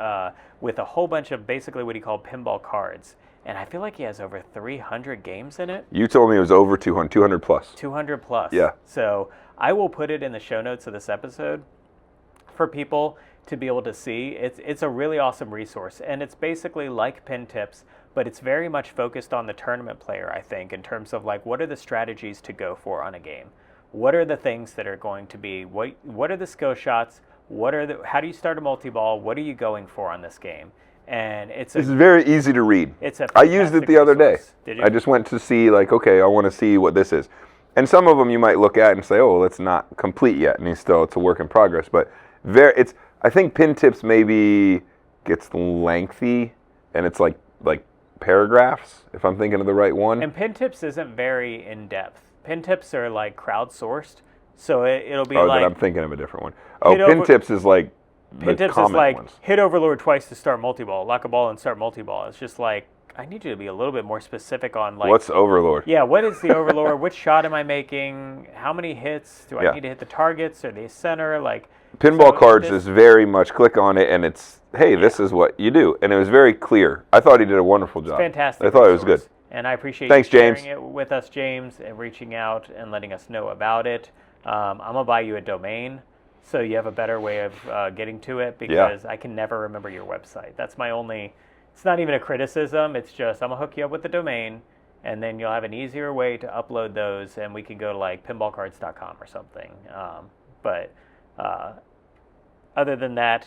with a whole bunch of basically what he called pinball cards. And I feel like he has over 300 games in it. You told me it was over 200 plus. 200 plus. Yeah. So I will put it in the show notes of this episode for people to be able to see. It's a really awesome resource, and it's basically like Pin Tips, but it's very much focused on the tournament player, I think, in terms of like what are the strategies to go for on a game? What are the things that are going to be, what are the skill shots? How do you start a multi-ball? What are you going for on this game? And it's very easy to read. I used it the other day. Did you? I just went to see like, okay, I want to see what this is. And some of them you might look at and say, oh, well, it's not complete yet, and it's a work in progress. But I think Pin Tips maybe gets lengthy, and it's like paragraphs, if I'm thinking of the right one. And Pin Tips isn't very in-depth. Pin Tips are like crowdsourced, so it'll be like... Oh, then I'm thinking of a different one. Oh, Pin Tips is like Pin Tips is like, hit Overlord twice to start multi-ball, lock a ball and start multi-ball. It's just like, I need you to be a little bit more specific on like... What's Overlord? Yeah, what is the Overlord? Which shot am I making? How many hits? Do I need to hit the targets or the center? Like... Pinball cards is very much click on it and it's, hey, this is what you do. And it was very clear. I thought he did a wonderful job. Fantastic. I thought it was good. And I appreciate you sharing it with us, James, and reaching out and letting us know about it. I'm going to buy you a domain so you have a better way of getting to it, because I can never remember your website. That's my only, it's not even a criticism. It's just I'm going to hook you up with the domain, and then you'll have an easier way to upload those, and we can go to like pinballcards.com or something. Other than that,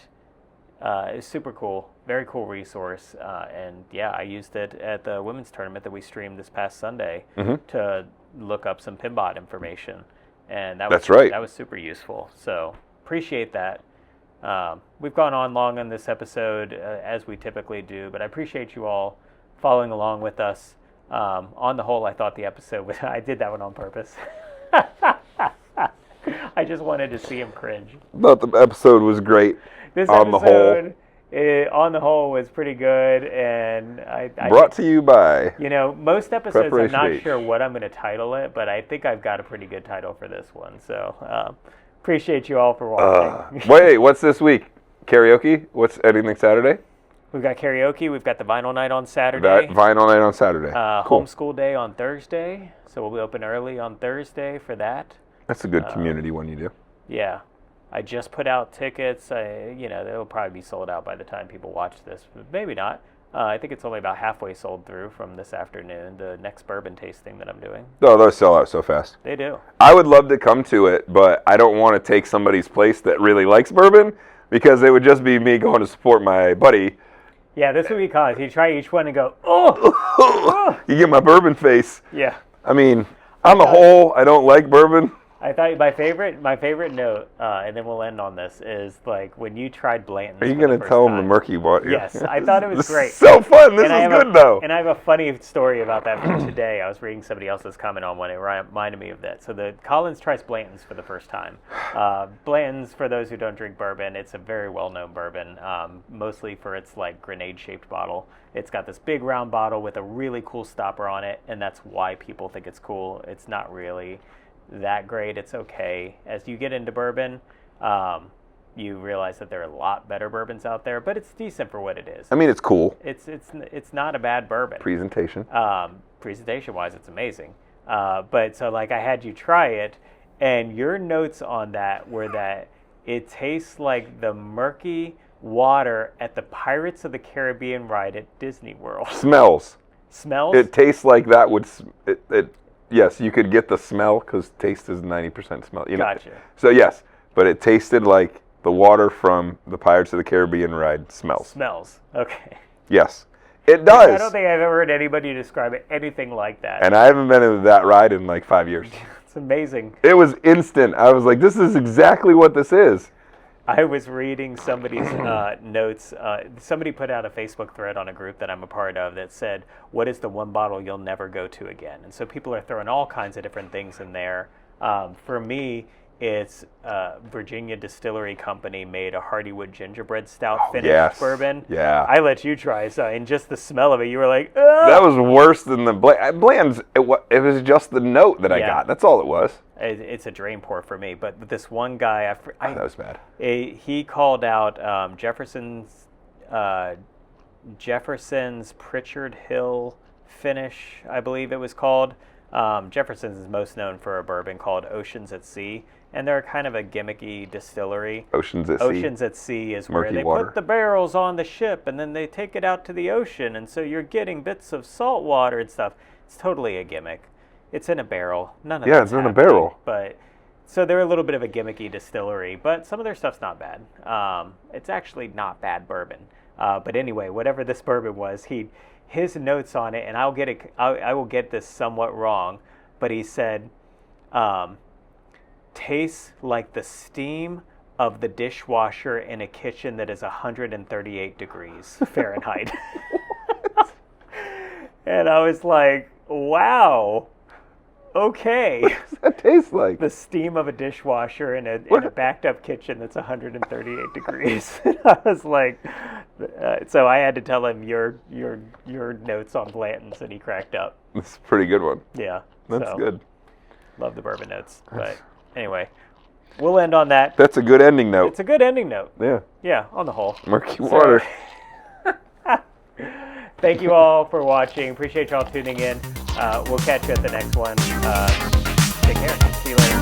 it's super cool, very cool resource, and yeah, I used it at the women's tournament that we streamed this past Sunday to look up some pinbot information, and that was super useful. So appreciate that. We've gone on long on this episode as we typically do, but I appreciate you all following along with us. On the whole, I thought the episode was, I did that one on purpose. I just wanted to see him cringe. But the episode was great. This on episode, on the whole, was pretty good, and I brought to you by. You know, most episodes I'm not H. sure what I'm going to title it, but I think I've got a pretty good title for this one. So appreciate you all for watching. Wait, what's this week? Karaoke? What's anything Saturday? We've got karaoke. We've got the vinyl night on Saturday. Vinyl night on Saturday. Cool. Homeschool day on Thursday, so we'll be open early on Thursday for that. That's a good community one you do. Yeah. I just put out tickets. They'll probably be sold out by the time people watch this. But maybe not. I think it's only about halfway sold through from this afternoon, the next bourbon tasting that I'm doing. Oh, those sell out so fast. They do. I would love to come to it, but I don't want to take somebody's place that really likes bourbon, because it would just be me going to support my buddy. Yeah, this would be cause you try each one and go, oh! You get my bourbon face. Yeah. I mean, on the whole, I don't like bourbon. I thought my favorite note, and then we'll end on this, is like when you tried Blanton's. Are you going to tell him the murky water? Yes, I thought it was this great. Is so fun. This is good, though. And I have a funny story about that from today. I was reading somebody else's comment on one. It reminded me of that. So the Collins tries Blanton's for the first time. Blanton's, for those who don't drink bourbon, it's a very well-known bourbon, mostly for its like grenade-shaped bottle. It's got this big round bottle with a really cool stopper on it, and that's why people think it's cool. It's not really that great. It's okay. As you get into bourbon, you realize that there are a lot better bourbons out there, but it's decent for what it is. I mean, it's cool. It's not a bad bourbon. Presentation. Presentation-wise, it's amazing. But so like I had you try it, And your notes on that were that it tastes like the murky water at the Pirates of the Caribbean ride at Disney World. Smells. Smells? It tastes like that would. Yes, you could get the smell because taste is 90% smell. You know? Gotcha. So yes, but it tasted like the water from the Pirates of the Caribbean ride smells. Smells. Okay. Yes, it does. I don't think I've ever heard anybody describe it anything like that. And I haven't been in that ride in like 5 years. It's amazing. It was instant. I was like, this is exactly what this is. I was reading somebody's notes. Somebody put out a Facebook thread on a group that I'm a part of that said, what is the one bottle you'll never go to again? And so people are throwing all kinds of different things in there. For me, it's Virginia Distillery Company made a Hardywood gingerbread stout finished bourbon. Yeah. I let you try, so and just the smell of it, you were like, ugh! That was worse than the Bland's. It was just the note that I got. That's all it was. It's a drain pour for me. But this one guy, that was bad. He called out Jefferson's Pritchard Hill finish, I believe it was called. Jefferson's is most known for a bourbon called Oceans at Sea, and they're kind of a gimmicky distillery. Oceans at Sea. Oceans at Sea is where Murky they water. put the barrels on the ship, and then they take it out to the ocean, and so you're getting bits of salt water and stuff. It's totally a gimmick. It's in a barrel. None of it's in a barrel. But so they're a little bit of a gimmicky distillery, but some of their stuff's not bad. It's actually not bad bourbon. But anyway, whatever this bourbon was, his notes on it, and I will get this somewhat wrong, but he said, tastes like the steam of the dishwasher in a kitchen that is 138 degrees Fahrenheit. And I was like, wow. Okay. What does that taste like? The steam of a dishwasher in a backed up kitchen that's 138 degrees. I was like, so I had to tell him your notes on Blanton's, and he cracked up. That's a pretty good one. Yeah. That's good. Love the bourbon notes. But anyway, we'll end on that. That's a good ending note. It's a good ending note. Yeah. Yeah, on the whole. Murky water. Thank you all for watching. Appreciate y'all tuning in. We'll catch you at the next one. Take care. See you later.